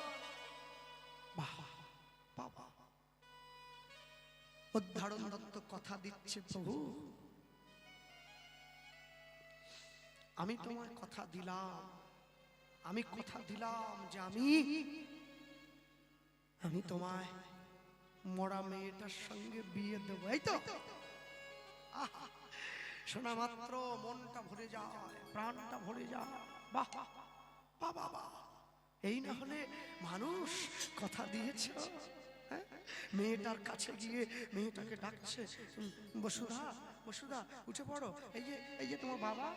উদ্ধারণ দত্ত কথা দিচ্ছে, প্রভু আমি তোমায় কথা দিলাম, আমি কথা দিলাম যে আমি তোমায় মরা মেয়েটার সঙ্গে বিয়ে দেবো। এই তো আহা, শোনা মাত্র মনটা ভরে যায়, প্রাণটা ভরে যায়। বাহ বাহ বাহ বাহ, এই না হলে মানুষ কথা দিয়েছে। হ্যাঁ? মেয়েটার কাছে গিয়ে মেয়েটাকে ডাকছে, বসুধা বসুধা উঠে পড়ো, এই যে তোমার বাবা,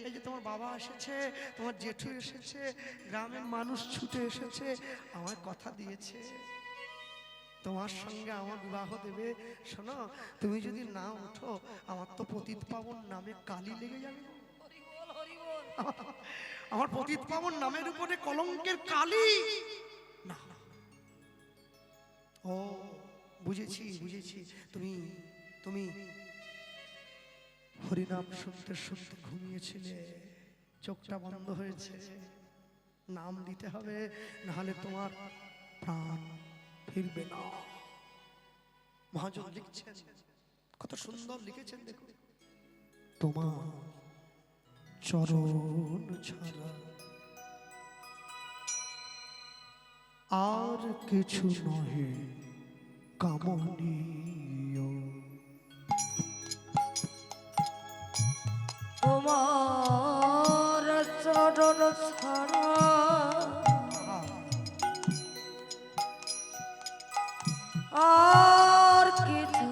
এই যে তোমার বাবা এসেছে, তোমার জেঠু এসেছে, গ্রামের মানুষ ছুটে এসেছে, আমার কথা দিয়েছে তোমার সঙ্গে আমার বিবাহ দেবে। শোনো, তুমি যদি না উঠো আমার তো পতিত পাবন নামে কালি লেগে যাবে। আমার পতিত পাবন নামের উপরে কলঙ্কের কালি। না, ও বুঝেছি বুঝেছি, তুমি হরিনাম শুনতে শুনতে ঘুমিয়েছিলে, চোখটা বন্ধ হয়েছে। নাম দিতে হবে, নাহলে তোমার প্রাণ ফিরবে না। মহাজন লিখছেন, কত সুন্দর লিখেছেন, দেখো, তোমার চরণ ছাড়া আর কিছু নহে কামনীয়। তোমার চরণ ছাড়া আর কিছু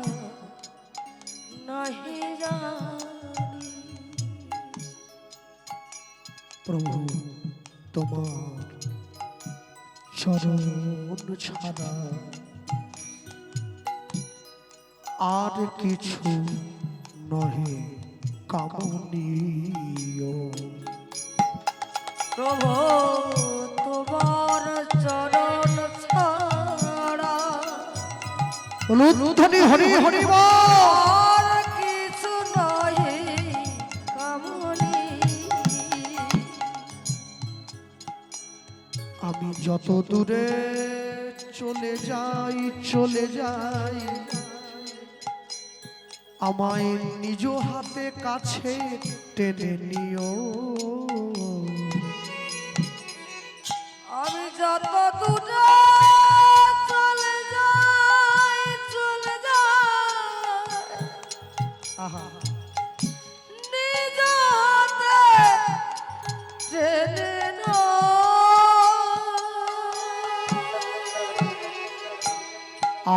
নাহি জানি। প্রভু তোমার চরণ ছাড়া আর কিছু নহে কামনীয়। প্রভু তোমার চরণ ছাড়া ধ্বনি হরি হরি বল। আর কিছু নহে কামনী। আমি যত দূরে চলে যাই আমায় নিজ হাতে কাছে টেনে নিও। আমি যত দূরে চলে যাই আহা, নিজ হাতে টেনে নাও।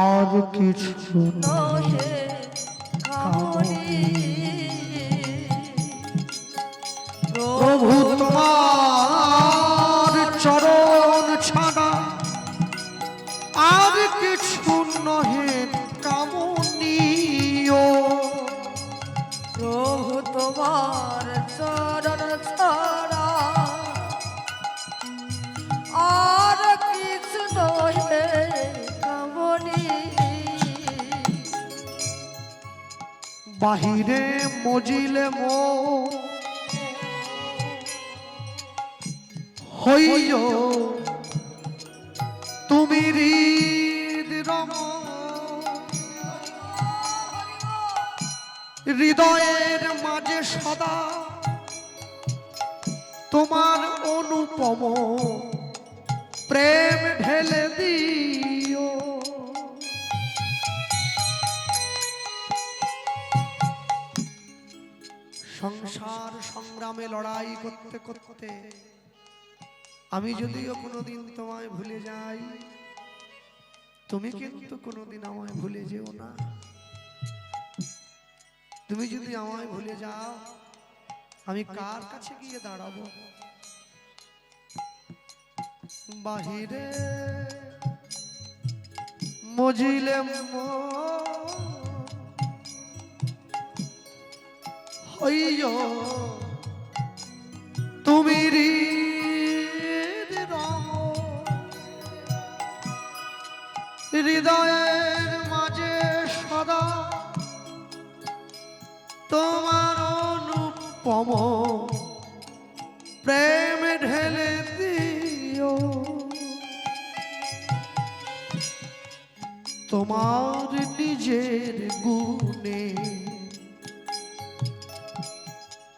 আর কিছু নহে কামনী। প্রভু তোমার চরণ ছাড়া আর কিছু নহে কামনীয়। প্রভু তোমার চরণ ছাড়া আর কিছু নহে কামনী। বাহিরে মজিলে মো হইও তুমি হৃদরম, হৃদয়ের মাঝে সদা তোমার অনুপম প্রেম ঢেলে দিও। সংসার সংগ্রামে লড়াই করতে করতে আমি যদিও কোনোদিন তোমায় ভুলে যাই, তুমি কিন্তু কোনোদিন আমায় ভুলে যেও না। তুমি যদি আমায় ভুলে যাও আমি কার কাছে গিয়ে দাঁড়াবো? বাহিরে মজিলে হইও তুমি হৃদয়ের মাঝে সদা তোমার অনুপম প্রেম ঢেলে দিও। তোমার নিজে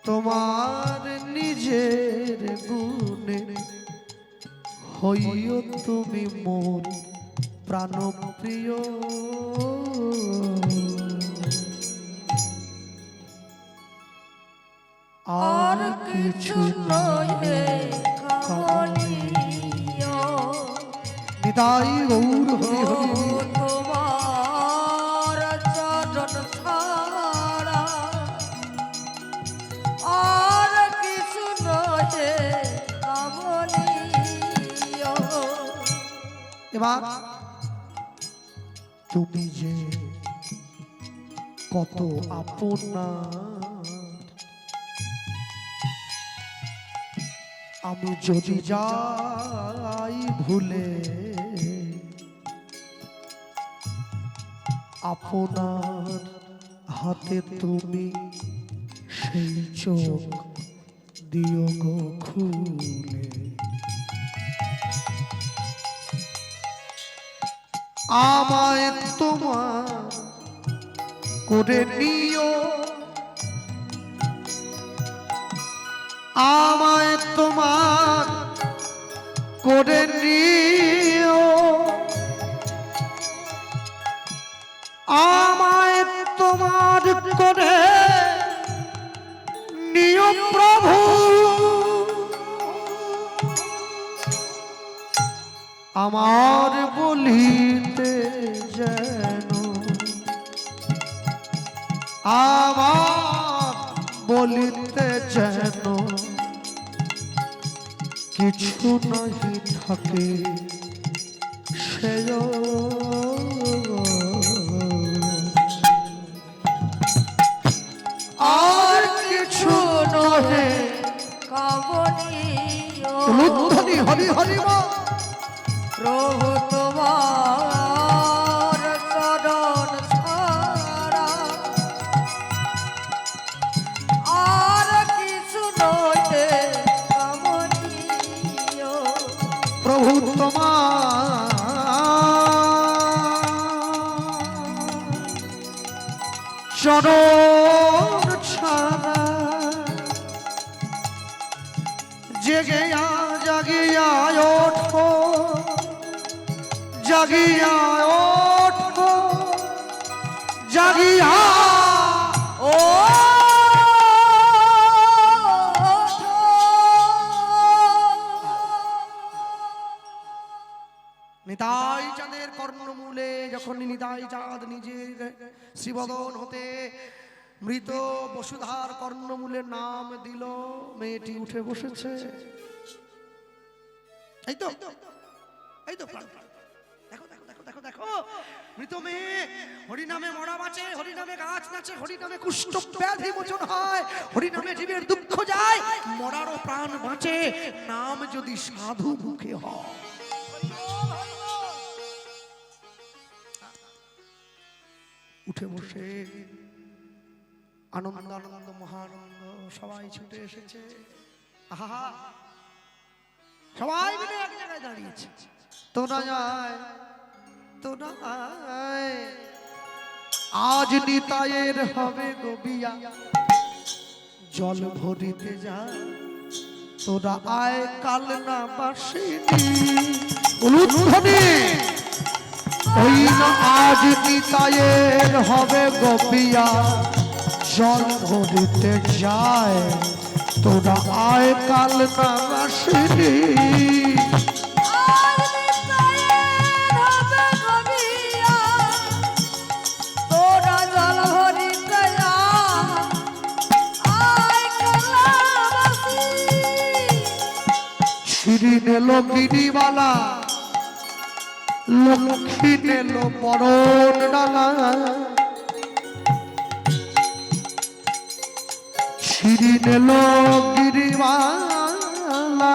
তোমার নিজের গুণে হইও তুমি মোর প্রাণপ্রিয়। আর কিছু নহে কামনীয়। নিতাই গৌর হরি ও হরি। তোমার চরণ ছাড়া আর কিছু নহে কামনীয়। এবার তুমি যে কত আপনা, আমি যদি যাই ভুলে, আপনার হাতে তুমি সেই চোখ দিও গো খুলে। আমায় তোমার করে নিও, আমায় তোমার করে নিও, আমায় তোমার করে নিও প্রভু। আমার বলিতে যেন, আমার বলিতে যেন কিছু নাহি থাকে সেয়। আর কিছু নহে কামনীয়। হরি হরি হরি বল। প্রভু তোমার চরণ ছাড়া আর কিছু নহে কামনীয়। প্রভু তোমার চরণ ছাড়া জেগেয়া জাগিয়া ওঠো, জাগিয়া ওঠো, জাগিয়া ও নিতাই চাঁদের কর্ণমূলে যখন নিতাই চাঁদ নিজের শ্রীবদন হতে মৃত বসুধার কর্ণমূলে নাম দিল, মেয়েটি উঠে বসেছে। এই তো এই তো প্রাণ, দেখো দেখো দেখো দেখো দেখো, মৃত মেয়ে। হরিনামে মরা বাঁচে, হরিনামে গাছ নাচে, হরিনামে কুষ্ঠ ব্যাধি মোচন হয়, হরিনামে জীবের দুঃখ যায়, মরারও প্রাণ বাঁচে নাম যদি সাধু মুখে হয়। উঠে বসে আনন্দ আনন্দ মহানন্দ সবাই ছুটে এসেছে। আহা, সবাই মিলে এক জায়গায় দাঁড়িয়েছে। তোরা যায়, তোরা আয়, আজ নিতায়ের হবে গবিয়া, জল ভরিতে যা, তোরা আয় কাল না বাসিনি উলুধ্বনি। ওই না আজ নিতায়ের হবে গপিয়া, জল ভরিতে যায়, তোরা আয় কাল না বাসিনি। আর নিতায়ের হবে গবিয়া, তোরা জল ভরিতে যা, আয় কালাবাসী। ছিড়ি নেল গিরিবালা, লক্ষ্মী নেল বরণ ডালা, ছিড়ি নেল গিরিবালা,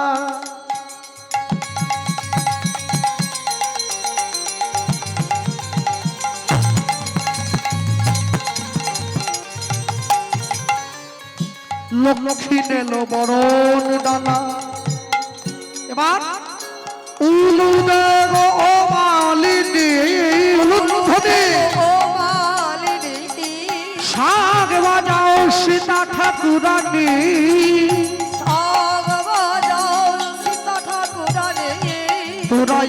লক্ষ্মী নেল বরণ ডালা। এবার উলুদেব ও মালিনী উলুধ্বনি, ও মালিনী শাক বাজাও সীতা ঠাকুর ঠাকুরানী শাক বাজাও সীতা ঠাকুরানী তোরা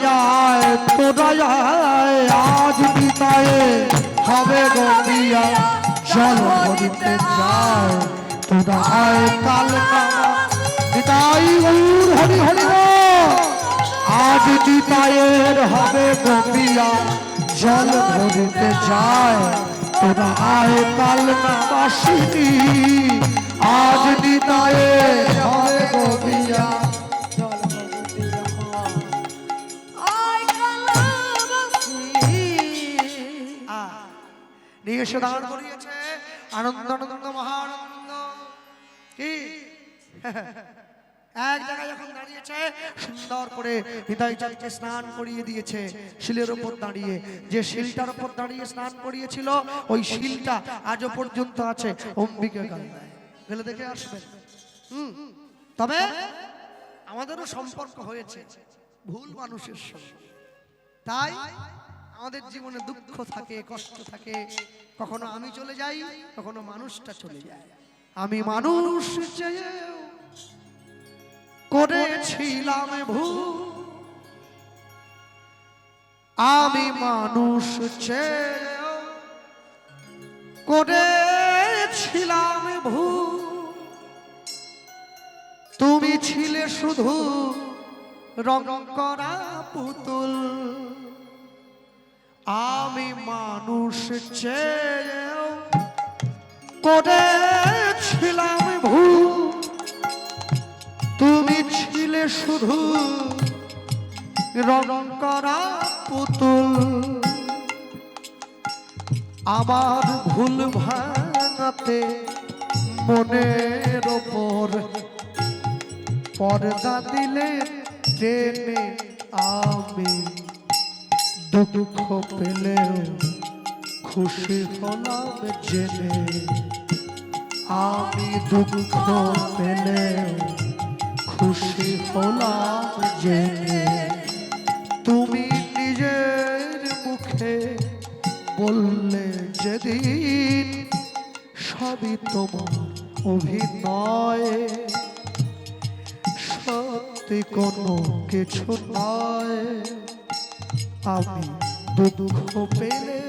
আয় আজ বিদায়ে হবে গবিয়া জল ভরিতে যায় তোরা আয় কাল নামা বিদায় গৌর হরি হরি বল। আজ বিদায়ের হবে গবিয়া জল ভরিতে যায় তোরা আয় কাল নামাসিনী আজ বিদায়ের হবে গবিয়া আয় কালাবাসী নিয়ে এসে দান করিয়েছে আনন্দ আনন্দ মহানন্দ কি এক জায়গায় যখন দাঁড়িয়েছে সুন্দর করে হৃদয় চাঁদকে স্নান করিয়ে দিয়েছে শিলের উপর দাঁড়িয়ে যে শিলটার উপর দাঁড়িয়ে স্নান করিয়েছিল ওই শিলটা আজও পর্যন্ত আছে অম্বিকা গায়ে গেলে দেখে আসবেন তবে আমাদেরও সম্পর্ক হয়েছে ভুল মানুষের সঙ্গে তাই আমাদের জীবনে দুঃখ থাকে কষ্ট থাকে কখনো আমি চলে যাই কখনো মানুষটা চলে যায় আমি মানুষ চেয়েও করেছিলাম ভুল আমি মানুষ চেয়েও করেছিলাম ভুল তুমি ছিলে শুধু রং করা পুতুল আমি মানুষ চেয়েও করেছিলাম ভুল তুমি ছিলে শুধু রং করা পুতুল আমার ভুল ভাঙাতে মনের ওপর পর্দা দিলে টেনে আমি দুঃখ পেলেও খুশি হলাম জেনে আমি দুঃখ পেলেও খুশি হলাম জেনে তুমি নিজের মুখে বললে যেদিন সবই তোমার অভিনয় সত্যি কোনো কিছু নয় আমি দুঃখ পেলে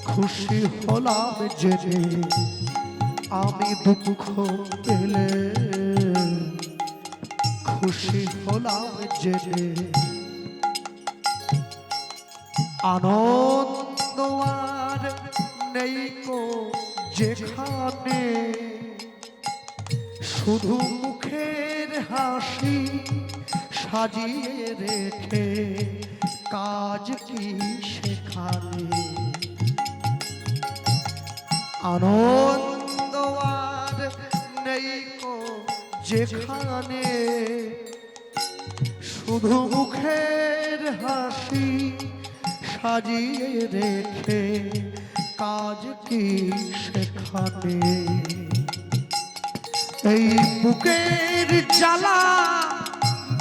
খুশি হলাম জেনে আমি দুঃখ পেলে খুশি হলাম জেনে আনন্দ আর নেই কো যেখানে শুধু মুখের হাসি সাজিয়ে রেখে কাজ কি সেখানে আনন্দ আর নেই কো যেখানে শুধু মুখের হাসি সাজিয়ে রেখে কাজ কি সেখানে এই বুকের জ্বালা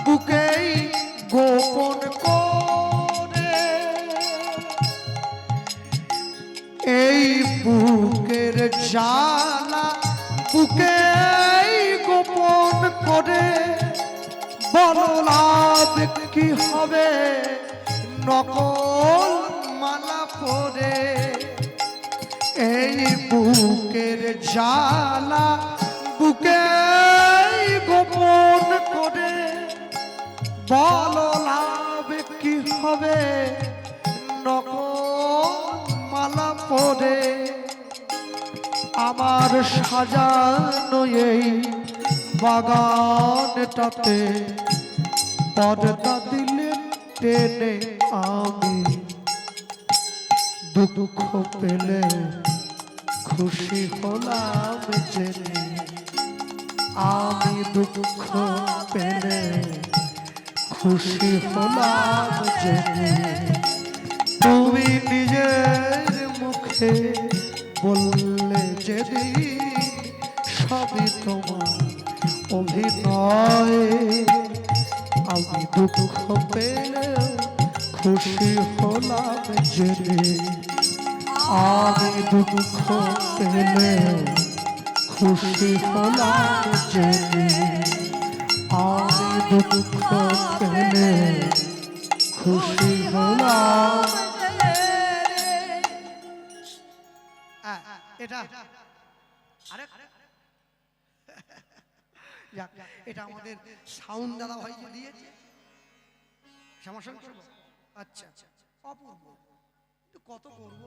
বুকেই গোপন করে এই বুকের জ্বালা বুকেই গোপন করে বলো লাভ কি হবে নকল মালা পরে এই বুকের জ্বালা বুকেই গোপন করে বলো লাভ কি হবে নকল মালা পরে আমার সাজানো এই বাগানটাতে পর্দা দিলে টেনে আমি দুঃখ পেলে খুশি হলাম জেনে আমি দুঃখ পেলে খুশি হলাম জেনে তুমি নিজের মুখে বললে যেদিন সবই তোমার অভিনয় আমি দুঃখ পেলে খুশি হলাম জেনে আমি দুঃখ পেলে খুশি হলাম জেনে আমি দুঃখ পেলে খুশি হলাম। এটা আরে যাক, এটা আমাদের সাউন্ড দাদা ভাই যে দিয়েছে সমস্যা করবো। আচ্ছা অপূর্ব, কত করব,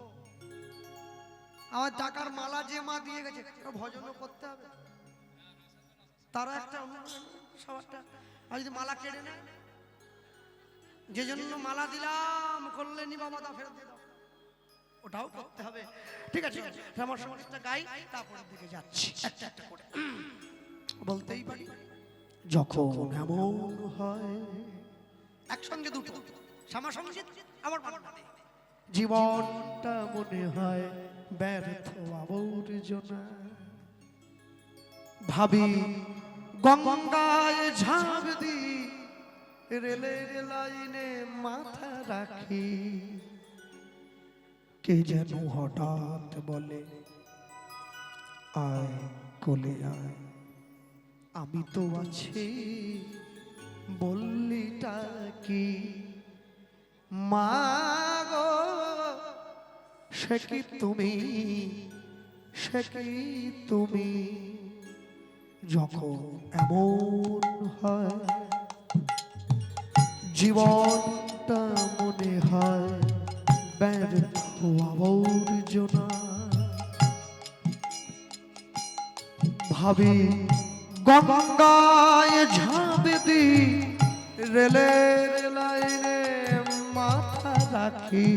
আমার টাকার মালা যে মা দিয়ে গেছে ভজনও করতে হবে, তারা একটা সবারটা আর যদি মালা কেড়ে নেয়, যে জন্য মালা দিলাম করলেনি বাবা তা ফেরত দিয়ে দাও, ওটাও করতে হবে। ঠিক আছে, আমার সমাজটা গাই, তারপরের দিকে যাচ্ছি একটা একটা করে। বলতেই পারি যখন এমন হয়, একসঙ্গে দুটো শ্যামা সঙ্গীত আমার বাংলাতে, জীবনটা মনে হয় ব্যর্থ আবর্জনা, ভাবি গঙ্গায় ঝাঁপ দি, রেলের লাইনে মাথা রাখি, কে যেন হঠাৎ বলে আয় কোলে আয়, আমি তো আছি বললিটা কি মা গো, সে কি তুমি, সে কি তুমি, যখন এমন হয় জীবনটা মনে হয় ব্যর্থ আবর্জনা, ভাবি গঙ্গায় ঝাঁপ দি, রেলের লাইনে মাথা রাখি,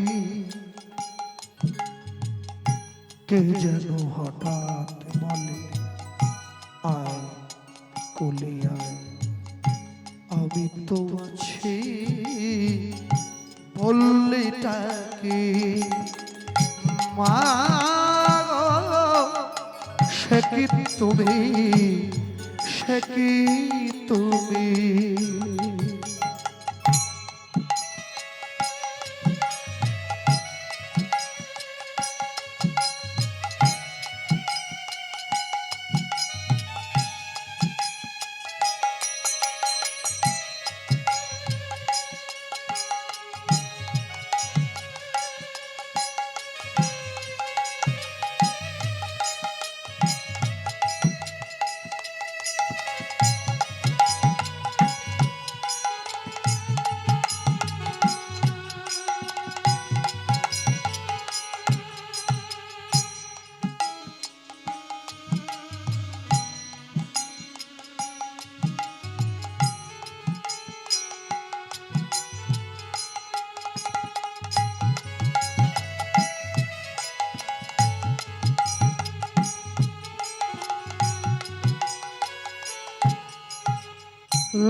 কে যেন হঠাৎ বলে আয় কোলে আয়, আমি তো আছি বললিটাকে মা গো, সে কি তুমি, সে কি তুমি,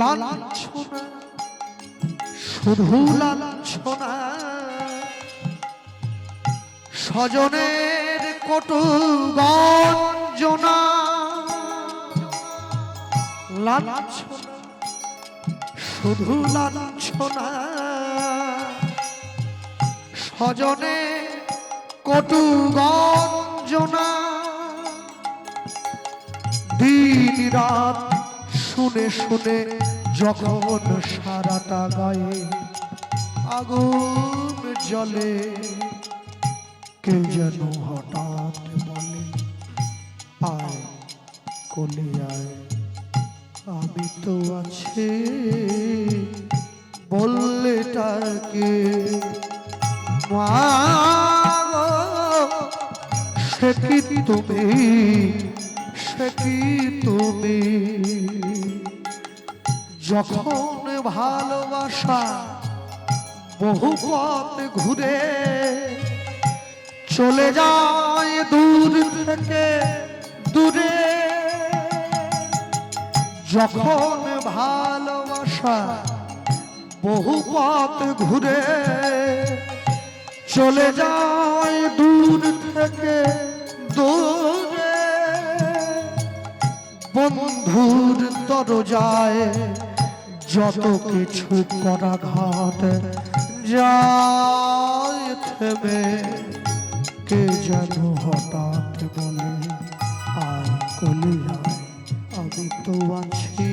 লাঞ্ছনা শুধু লাঞ্ছনা, স্বজনের কটু গঞ্জনা, লাঞ্ছনা শুধু লাঞ্ছনা, স্বজনের কটু গঞ্জনা, দিন রাত শুনে শুনে যখন সারাটা গায়ে আগুন জ্বলে, কে যেন হঠাৎ বলে আয় কোলে আয়, আমি তো আছি বললেটাকে মা গো, সে কি তুমি, সে কি তুমি, যখন ভালোবাসা বহু পথ ঘুরে চলে যায় দূর থেকে দূরে, যখন ভালোবাসা বহু পথ ঘুরে চলে যায় দূর থেকে দূরে, বন্ধুর দরজায় যত কিছু করা ঘাট যায় থেমে, কে যেন হঠাৎ বলে আয় কোলে আয় আমি তো আছি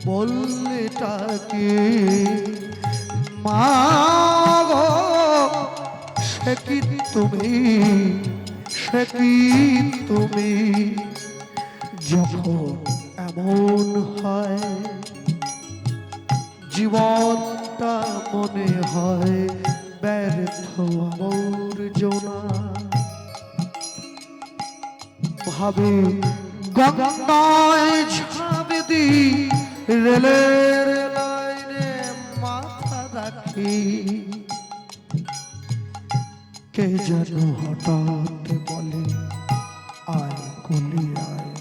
বললে তাকে মা গো সে কি তুমি সে কি তুমি যখন এমন হয় জীবনটা মনে হয় ব্যর্থ আবর্জনা ভাবে গঙ্গায় ঝাঁপ দি রেলের লাইনে মাথা রাখি কে যেন হঠাৎ বলে আয় কোলে আয়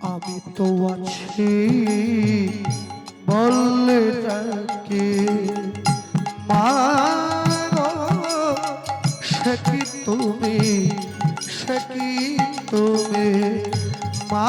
আমি তো আছি বললে তাকে মা গো সে কি তুমি সে কি তুমি মা